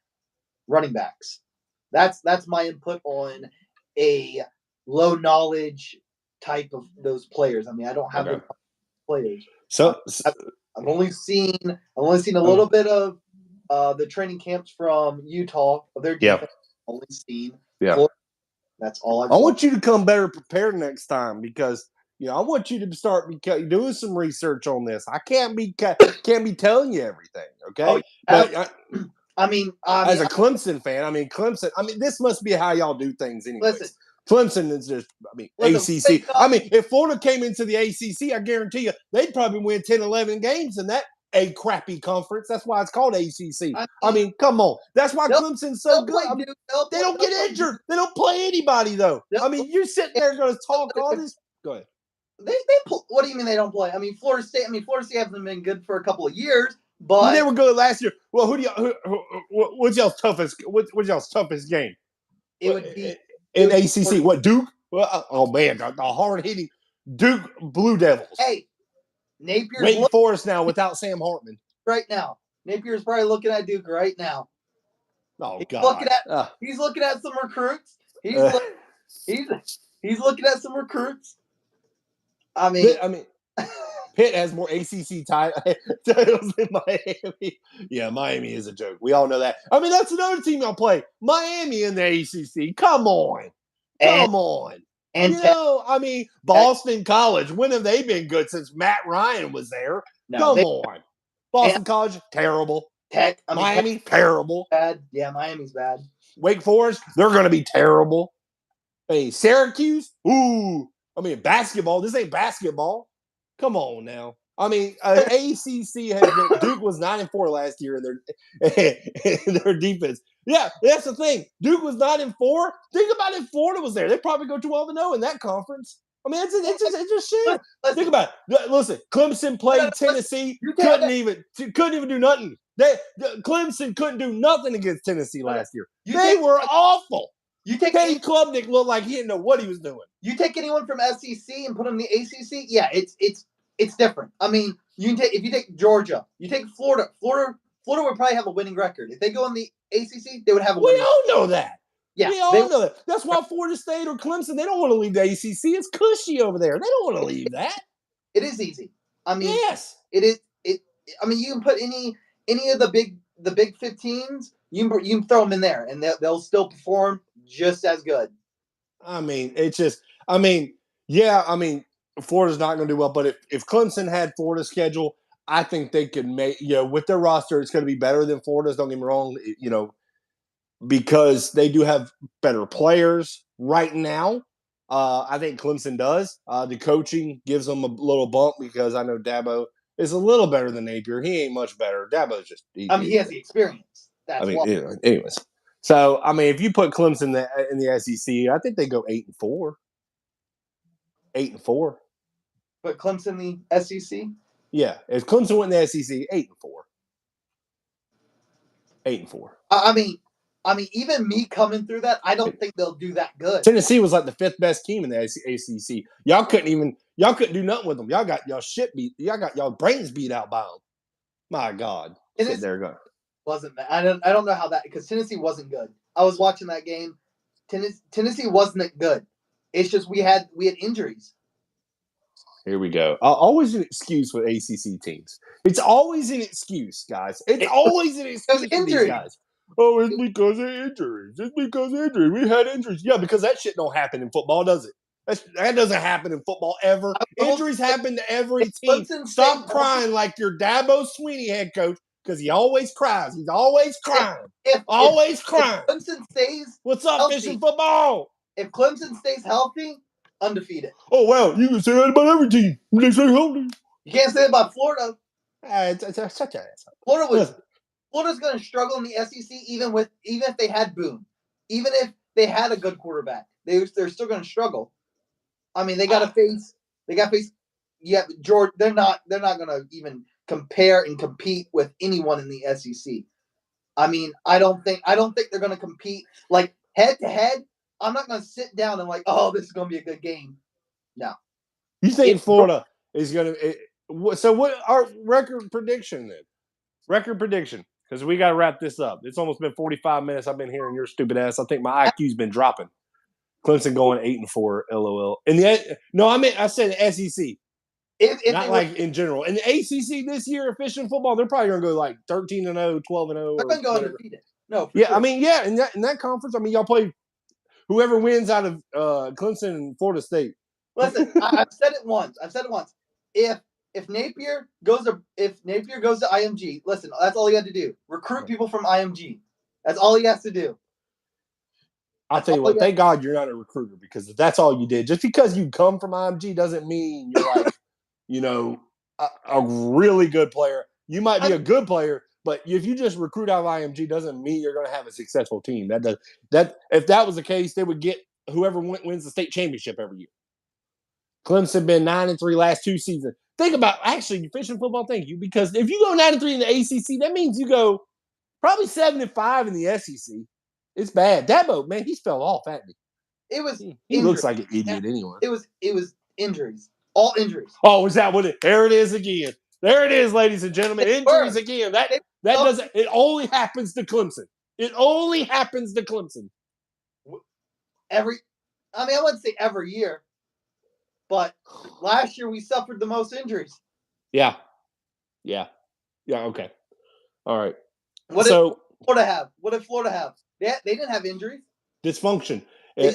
running backs. That's my input on a low knowledge type of those players. I mean, I don't have the players. So I've only seen a little bit of the training camps from Utah of their defense. Only seen Florida. That's all I've. I want you to come better prepared next time because I want you to start doing some research on this. I can't be telling you everything, okay? But I mean, as a Clemson fan, Clemson. This must be how y'all do things, anyways. Listen, Clemson is just, ACC. If Florida came into the ACC, I guarantee you they'd probably win 10, 11 games in that a crappy conference. That's why it's called ACC. Come on. That's why Clemson's so good. They don't get injured. They don't play anybody, though. You're sitting there going to talk all this. Go ahead. They what do you mean they don't play? Florida State hasn't been good for a couple of years, but they were good last year. Well, what's y'all's toughest game? It would be in ACC. What, Duke? Well, oh man, the hard hitting Duke Blue Devils. Hey, Napier's Wake Forest now without Sam Hartman. Right now, Napier's probably looking at Duke right now. Oh God, he's looking at some recruits. He's looking at some recruits. Pitt has more ACC titles than Miami. Yeah, Miami is a joke. We all know that. That's another team y'all play. Miami in the ACC. Come on. And Boston College. When have they been good since Matt Ryan was there? Come on. Boston College, terrible. Miami, terrible. Bad. Yeah, Miami's bad. Wake Forest, they're going to be terrible. Hey, Syracuse, basketball. This ain't basketball. Come on now. ACC has been. Duke was 9-4 last year in their defense. Yeah, that's the thing. Duke was 9-4. Think about it. Florida was there. They probably go 12-0 in that conference. It's just shit. Think about it. Listen, Clemson played Tennessee. Couldn't even do nothing. Clemson couldn't do nothing against Tennessee last year. They were awful. Teddy Klubnik looked like he didn't know what he was doing. You take anyone from SEC and put them in the ACC, yeah, it's different. If you take Georgia, you take Florida. Florida would probably have a winning record. If they go in the ACC, they would have a winning record. We all know that. Yeah, we all know that. That's why Florida State or Clemson, they don't want to leave the ACC. It's cushy over there. They don't want to leave that. It is easy. Yes, it is. You can put any of the big 15s. You can throw them in there, and they'll still perform just as good. Florida's not going to do well, but if Clemson had Florida's schedule, I think they could make, with their roster, it's going to be better than Florida's. Don't get me wrong, because they do have better players right now. I think Clemson does. The coaching gives them a little bump because I know Dabo is a little better than Napier. He ain't much better. Dabo's just. He has the experience. That's why. Anyways. So, if you put Clemson in the SEC, I think they go 8-4. 8-4. Put Clemson in the SEC? Yeah. If Clemson went in the SEC, 8-4. 8-4. Even me coming through that, I don't think they'll do that good. Tennessee was like the 5th best team in the ACC. Y'all couldn't do nothing with them. Y'all got y'all shit beat. Y'all got y'all brains beat out by them. My God. There you go. Wasn't that? I don't know how that, because Tennessee wasn't good. I was watching that game. Tennessee wasn't good. It's just we had injuries. Here we go. Always an excuse with ACC teams. It's always an excuse, guys. It's always an excuse for these guys. Oh, it's because of injuries. It's because of injuries. We had injuries. Yeah, because that shit don't happen in football, does it? That doesn't happen in football ever. Injuries happen to every team. Stop crying like your Dabo Sweeney head coach, because he always cries. He's always crying. Always crying. If Clemson stays What's up, healthy, fishing football? If Clemson stays healthy, undefeated. Oh, well, you can say that about every team. They stay healthy. You can't say that about Florida. It's such an asshole. Florida's going to struggle in the SEC even if they had Boone. Even if they had a good quarterback, they're still going to struggle. They got to face. Yeah, George. They're not going to even compare and compete with anyone in the SEC. I don't think they're going to compete like head to head. I'm not going to sit down and this is going to be a good game. No. You think Florida is going to? So what our record prediction then? Record prediction. because we got to wrap this up. It's almost been 45 minutes. I've been hearing your stupid ass. I think my IQ's been dropping. Clemson going 8-4. LOL. I said the SEC. Not like in general. In the ACC this year, fishing football, they're probably going to go like 13-0, 12-0. They're going to go undefeated. No, yeah, sure. I mean, yeah, in that conference, I mean, y'all play whoever wins out of Clemson and Florida State. Listen, I've said it once. If Napier goes to IMG, listen, that's all he had to do. Recruit people from IMG. That's all he has to do. I'll tell you what, thank God you're not a recruiter, because that's all you did. Just because you come from IMG doesn't mean you're like, a really good player. You might be a good player, but if you just recruit out of IMG doesn't mean you're going to have a successful team. If that was the case, they would get whoever wins the state championship every year. Clemson been 9-3 last 2 seasons. Think about actually fishing football. Thank you, because if you go 9-3 in the ACC, that means you go probably 7-5 in the SEC. It's bad. Dabo, man, he fell off, hasn't he? It was. He looks like an idiot anyway. It was injuries. All injuries. Oh, is that what it? There it is again. There it is, ladies and gentlemen. Injuries again. That doesn't. It only happens to Clemson. It only happens to Clemson. I wouldn't say every year, but last year we suffered the most injuries. Yeah. Okay. All right. What did Florida have? They didn't have injuries. Dysfunction at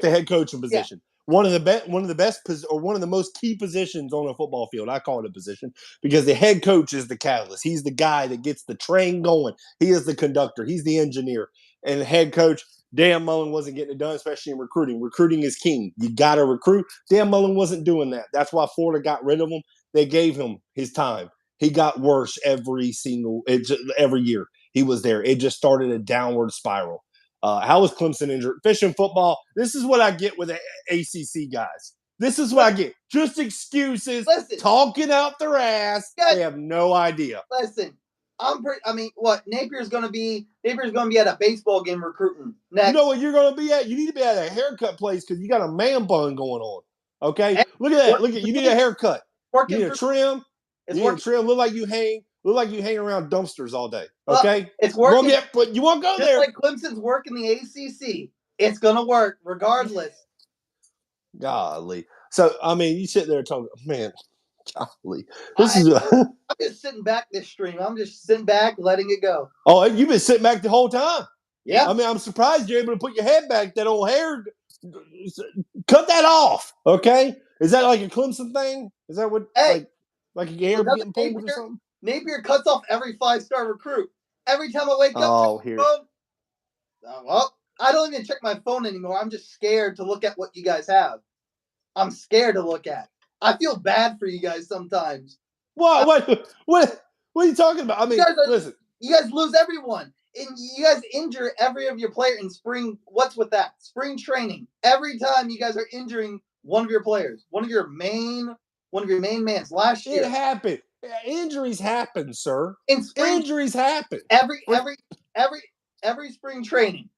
the head coaching position. Yeah. One of the most key positions on a football field. I call it a position because the head coach is the catalyst. He's the guy that gets the train going. He is the conductor. He's the engineer. And the head coach, Dan Mullen, wasn't getting it done, especially in recruiting. Recruiting is king. You got to recruit. Dan Mullen wasn't doing that. That's why Florida got rid of him. They gave him his time. He got worse every year he was there. It just started a downward spiral. How was Clemson injured? Fishing football. This is what I get with the ACC guys. This is what I get. Just excuses, talking out their ass. They have no idea. Listen, Napier's going to be at a baseball game recruiting next. You know what you're going to be at? You need to be at a haircut place because you got a man bun going on. Okay? Look at that. You need a haircut. You need a trim. You need a trim. Look like you hang around dumpsters all day. Okay? It's working. But you won't go there. Just like Clemson's working the ACC. It's going to work regardless. Golly. So, I mean, you sit there talking, man, golly. I'm just sitting back this stream. I'm just sitting back, letting it go. Oh, you've been sitting back the whole time. Yeah. I mean, I'm surprised you're able to put your head back. That old hair, cut that off. Okay? Is that like a Clemson thing? Is that what, like your hair getting pulled or something? Napier cuts off every 5-star recruit. Every time I wake up, I don't even check my phone anymore. I'm just scared to look at what you guys have. I'm scared to look at. I feel bad for you guys sometimes. What are you talking about? I mean, listen. You guys lose everyone. And you guys injure every of your player in spring. What's with that? Spring training. Every time you guys are injuring one of your players, one of your main mans. Last year, it happened. Injuries happen, sir. Injuries happen. Every spring training.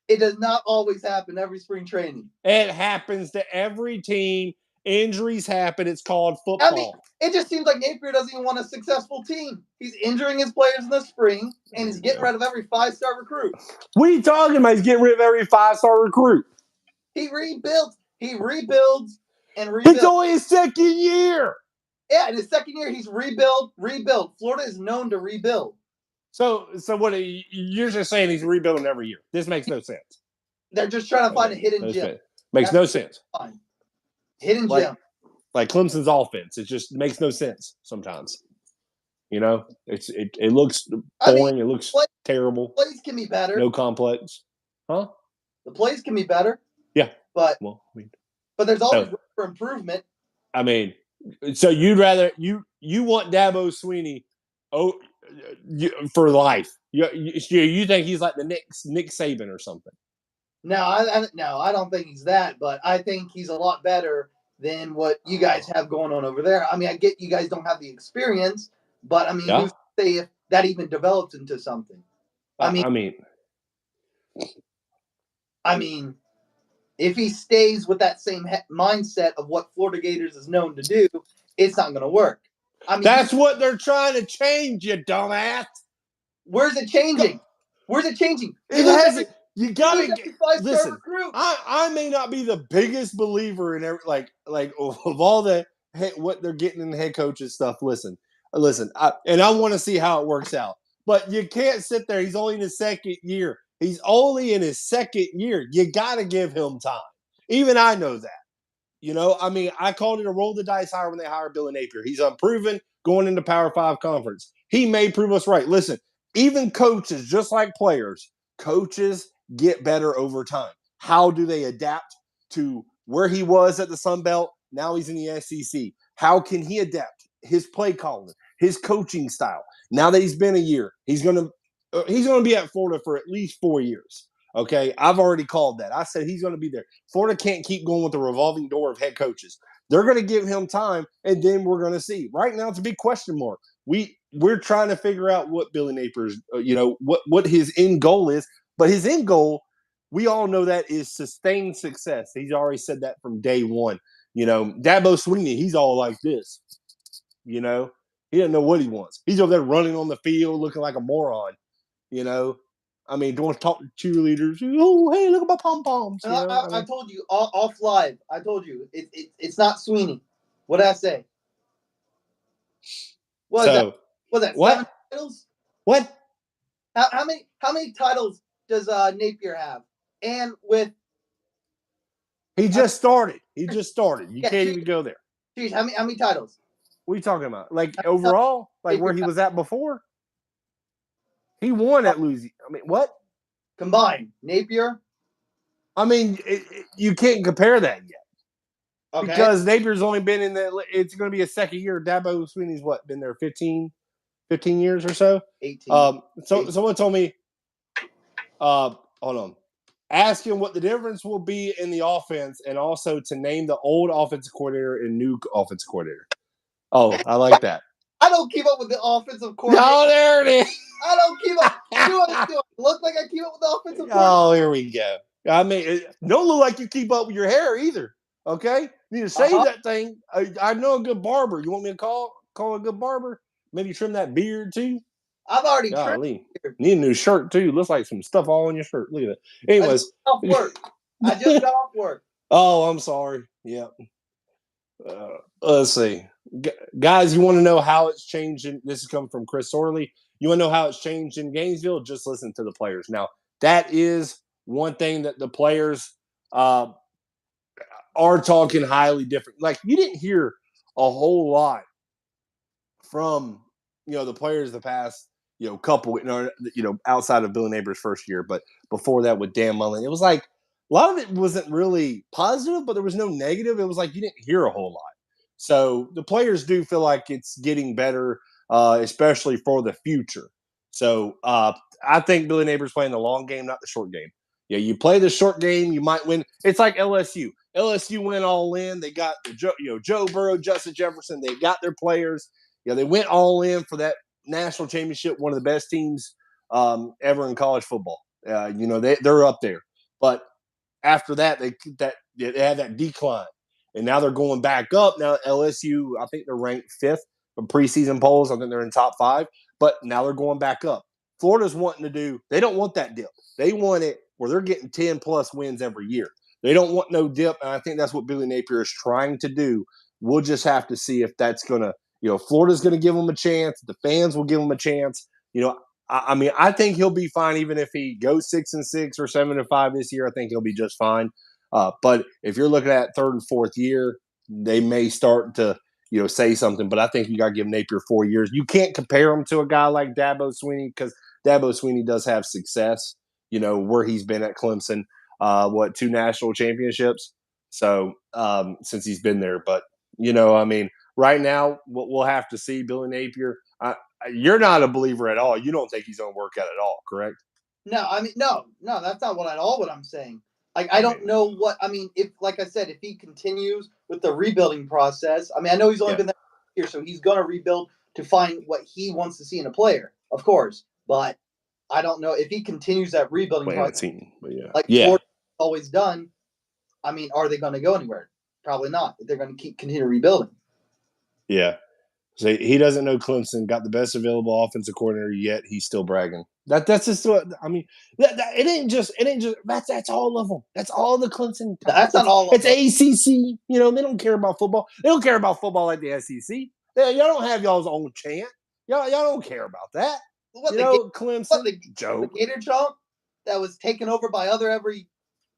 It does not always happen every spring training. It happens to every team. Injuries happen. It's called football. I mean, it just seems like Napier doesn't even want a successful team. He's injuring his players in the spring, and he's getting rid of every 5-star recruit. What are you talking about? He's getting rid of every 5-star recruit. He rebuilds, and rebuilds. It's only his second year. Yeah, in his second year, he's rebuild. Florida is known to rebuild. So what? You're just saying he's rebuilding every year. This makes no sense. They're just trying to find a hidden gem. Makes no sense. Fine. Hidden gem. Like Clemson's offense. It just makes no sense sometimes. You know, it looks boring. It looks terrible. Plays can be better. No complex. Huh? The plays can be better. Yeah. But there's always room for improvement. I mean, so you'd rather you want Dabo Swinney for life. You think he's like the next Nick Saban or something? No, I don't think he's that, but I think he's a lot better than what you guys have going on over there. I mean, I get you guys don't have the experience, but I mean, who's to say if that even develops into something? I mean, if he stays with that same mindset of what Florida Gators is known to do, it's not going to work. I mean, that's what they're trying to change, you dumbass. Where's it changing? Where's it changing? It hasn't. You gotta five-star listen. recruit. I may not be the biggest believer in every like of all the what they're getting in the head coaches stuff. Listen. I want to see how it works out. But you can't sit there. He's only in his second year. He's only in his second year. You got to give him time. Even I know that. You know, I mean, I called it a roll the dice hire when they hired Billy Napier. He's unproven going into Power 5 conference. He may prove us right. Listen, even coaches, just like players, coaches get better over time. How do they adapt to where he was at the Sun Belt? Now he's in the SEC. How can he adapt his play calling, his coaching style? Now that he's been a year, he's gonna be at Florida for at least 4 years. Okay, I've already called that. I said he's going to be there. Florida can't keep going with the revolving door of head coaches. They're going to give him time, and then we're going to see. Right now, it's a big question mark. We're trying to figure out what Billy Napier's, what his end goal is. But his end goal, we all know that is sustained success. He's already said that from day one. You know, Dabo Swinney, he's all like this. You know, he doesn't know what he wants. He's over there running on the field, looking like a moron. You know, I mean, don't talk to cheerleaders. Oh, hey, look at my pom poms. You know, I told you off live. I told you it's not Swinney. What did I say? What is that? Was that what? 7 titles? What? How many titles does Napier have? And with he just started. You can't even go there. Geez, how many titles? What are you talking about? Like overall, like where he was at before? He won at Louisiana. I mean, what? Combined, Napier. I mean, you can't compare that yet. Okay. Because Napier's only been in the. It's going to be a second year. Dabo Swinney's been there 15 years or so. 18. Someone told me. Hold on. Ask him what the difference will be in the offense, and also to name the old offensive coordinator and new offensive coordinator. Oh, I like that. I don't keep up with the offensive coordinator. Oh, there it is. I don't keep up. Do I look like I keep up with the offensive coordinator? Oh, here we go. I mean, don't look like you keep up with your hair either. Okay, you need to shave that thing. I know a good barber. You want me to call a good barber? Maybe trim that beard too. I've already trimmed. Need a new shirt too. Looks like some stuff all on your shirt. Look at that. Anyways, I just got off work. Oh, I'm sorry. Yep. Let's see. Guys, you want to know how it's changing? This is coming from Chris Sorley. You want to know how it's changed in Gainesville? Just listen to the players. Now, that is one thing that the players are talking highly different. Like, you didn't hear a whole lot from, the players the past, couple, outside of Billy Napier's first year. But before that with Dan Mullen, it was like a lot of it wasn't really positive, but there was no negative. It was like you didn't hear a whole lot. So the players do feel like it's getting better, especially for the future. So I think Billy Napier's playing the long game, not the short game. Yeah, you play the short game, you might win. It's like LSU. LSU went all in. They got Joe Burrow, Justin Jefferson. They got their players. They went all in for that national championship. One of the best teams ever in college football. They're up there. But after that, they had that decline, and now they're going back up. Now LSU, I think they're ranked 5th from preseason polls. I think they're in top 5, but now they're going back up. Florida's wanting to do. They don't want that dip. They want it where they're getting 10 plus wins every year. They don't want no dip, and I think that's what Billy Napier is trying to do. We'll just have to see if that's going to, Florida's going to give them a chance. The fans will give them a chance. I mean, I think he'll be fine even if he goes 6-6 or 7-5 this year. I think he'll be just fine. But if you're looking at 3rd and 4th year, they may start to, say something. But I think you got to give Napier 4 years. You can't compare him to a guy like Dabo Swinney because Dabo Swinney does have success, where he's been at Clemson. 2 national championships? So since he's been there. But, I mean, right now, we'll have to see Billy Napier. You're not a believer at all. You don't think he's going to work out at all, correct? No, I mean, no, that's not what I'm saying. Like, I don't know if, like I said, if he continues with the rebuilding process, I mean, I know he's only been there here, so he's going to rebuild to find what he wants to see in a player, of course. But I don't know if he continues that rebuilding process. Florida's always done. I mean, are they going to go anywhere? Probably not. They're going to continue rebuilding. Yeah. So he doesn't know Clemson got the best available offensive coordinator yet. He's still bragging. That's just what I mean. It ain't just that's all of them. That's all the Clemson. That's not all. It's ACC. You know, they don't care about football. They don't care about football like the SEC. Y'all don't have y'all's own chant. Y'all don't care about that. What, you know, Clemson the Gator chomp that was taken over by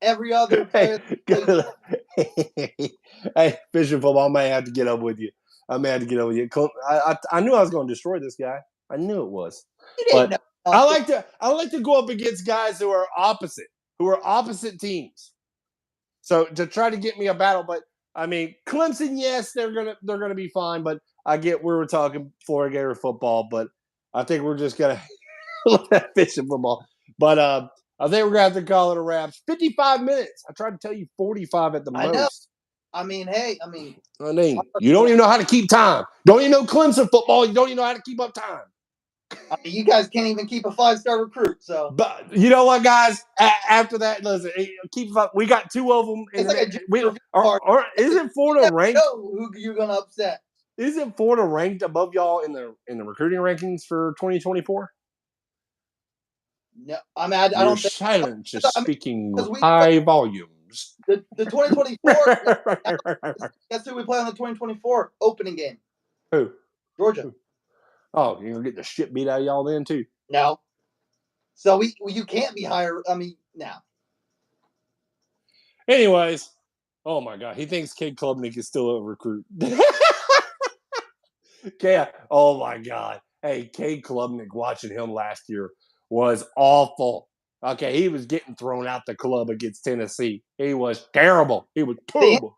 every other player. Hey, fishing football, I may have to get up with you. I knew I was going to destroy this guy. I knew it was. But I like to go up against guys who are opposite teams. So to try to get me a battle, but I mean, Clemson, yes, they're gonna be fine. But I get we were talking Florida Gator football, but I think we're just gonna fishing football. But I think we're gonna have to call it a wrap. 55 minutes. I tried to tell you 45 at the most. Know. I mean, you don't even know how to keep time. Don't even know Clemson football. You don't even know how to keep up time. I mean, you guys can't even keep a 5-star recruit. So, but you know what, guys? After that, listen, keep up. We got 2 of them. It's like isn't Florida ranked? Who you're gonna upset? Isn't Florida ranked above y'all in the recruiting rankings for 2024? No, I mean, I don't. Silence is speaking high volumes. The 2024. Guess who we play on the 2024 opening game? Who? Georgia. Who? Oh, you're gonna get the shit beat out of y'all then too. No. So you can't be higher. I mean, now. Anyways, oh my God, he thinks Cade Klubnik is still a recruit. Okay. Oh my God. Hey, Cade Klubnik, watching him last year was awful. Okay, he was getting thrown out the club against Tennessee. He was terrible. He was terrible.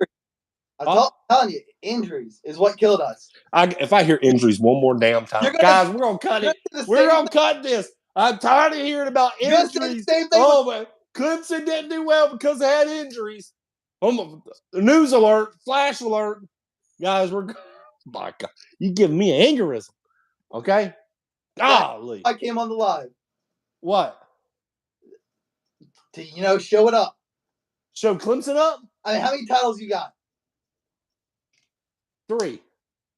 I'm telling you, injuries is what killed us. If I hear injuries one more damn time, guys, we're gonna cut it. We're gonna cut this. I'm tired of hearing about injuries. Oh man, Clemson didn't do well because they had injuries. News alert! Flash alert! Guys, my God, you giving me an aneurysm? Okay. Golly. I came on the live. What? To show it up. Show Clemson up? I mean, how many titles you got? 3.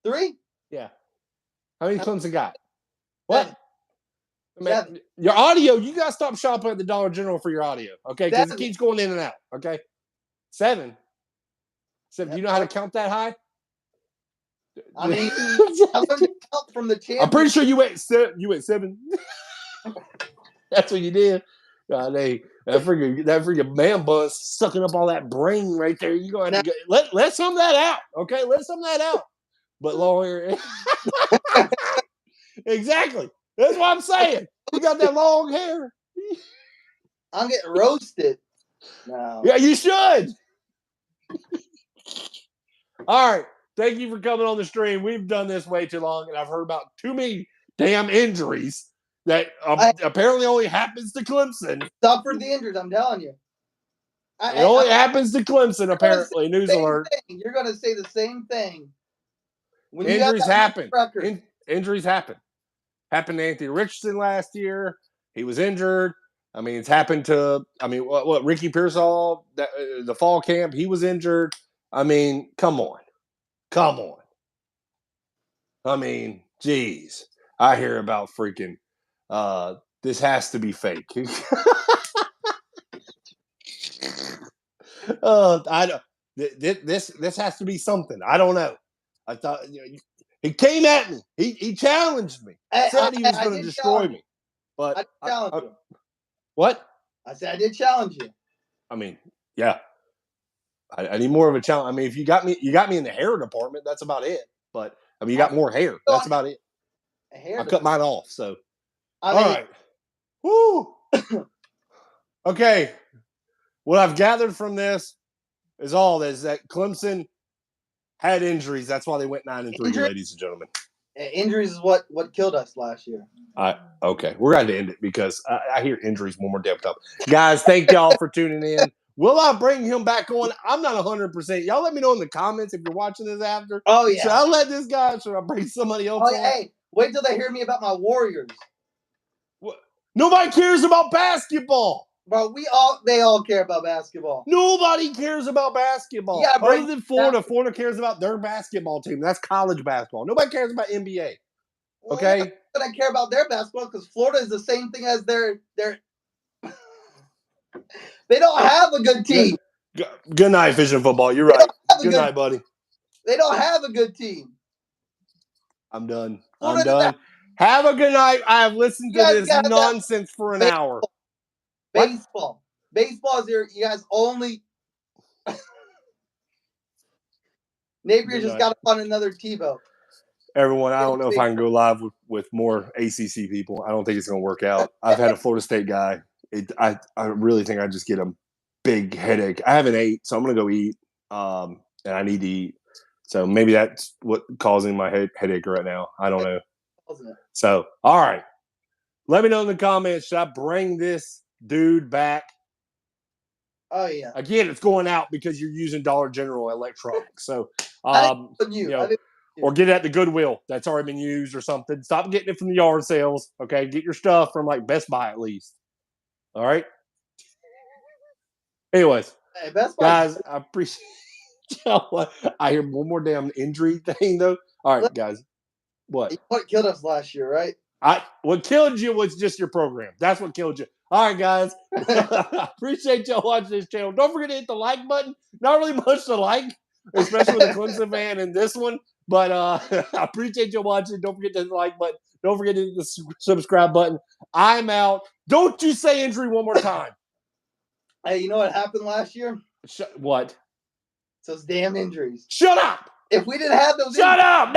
3? Yeah. How many Clemson got? What? Man, your audio, you got to stop shopping at the Dollar General for your audio, okay? Because it keeps going in and out, okay? 7. Do you know how to count that high? I mean, I learned to count from the champion. I'm pretty sure you went 7. That's what you did. God, that freaking man bus sucking up all that brain right there. You gonna have to let some of that out, okay? Let some of that out. But long hair, exactly. That's what I'm saying. You got that long hair. I'm getting roasted. No. Yeah, you should. All right. Thank you for coming on the stream. We've done this way too long, and I've heard about too many damn injuries that apparently only happens to Clemson. Suffered the injuries, I'm telling you. It only happens to Clemson, apparently. News alert. You're going to say the same thing. When injuries happen. Injuries happen. Happened to Anthony Richardson last year. He was injured. I mean, it's happened to, what Ricky Pearsall, the fall camp, he was injured. I mean, come on. I mean, geez. I hear about freaking, this has to be fake. I don't. This has to be something. I don't know. I thought he came at me. He challenged me. Said he was going to destroy me. But I challenged you. What? I said I did challenge you. I mean, yeah. I need more of a challenge. I mean, if you got me in the hair department, that's about it. But I mean, you got more hair. That's about it. I cut mine off. So, all right. Woo. Okay. What I've gathered from this is that Clemson had injuries. That's why they went 9-3, ladies and gentlemen. Injuries is what killed us last year. Okay. We're going to end it because I hear injuries one more damn time. Guys, thank y'all for tuning in. Will I bring him back on? I'm not 100%. Y'all let me know in the comments if you're watching this after. Oh, yeah. Should I let this guy? Should I bring somebody else on? Hey, wait till they hear me about my Warriors. What? Nobody cares about basketball. Bro, they all care about basketball. Nobody cares about basketball. Yeah, Other than Florida. Florida cares about their basketball team. That's college basketball. Nobody cares about NBA. Okay? Well, yeah, I care about their basketball because Florida is the same thing as their they don't have a good team. Good night, Fishing Football. You're right. Good night, buddy. They don't have a good team. I'm done. I'm done. Have a good night. I have listened to this nonsense for an hour. Baseball. Baseball is you guys only. Napier just got on another TiVo. Everyone, I don't know if I can go live with more ACC people. I don't think it's going to work out. I've had a Florida State guy. I really think I just get a big headache. I haven't ate, so I'm going to go eat, and I need to eat. So maybe that's what's causing my headache right now. I don't know. So, all right. Let me know in the comments. Should I bring this dude back? Oh, yeah. Again, it's going out because you're using Dollar General electronics. So, or get it at the Goodwill that's already been used or something. Stop getting it from the yard sales. Okay, get your stuff from like Best Buy at least. All right. Anyways, hey, Best Buy, guys, I appreciate. I hear one more damn injury thing though. All right, guys. What killed us last year, right? What killed you was just your program. That's what killed you. All right, guys. Appreciate y'all watching this channel. Don't forget to hit the like button. Not really much to like, especially with the Clemson fan in this one. But I appreciate y'all watching. Don't forget to hit the like button. Don't forget to hit the subscribe button. I'm out. Don't you say injury one more time. Hey, you know what happened last year? What? Those damn injuries. Shut up. If we didn't have those Shut up.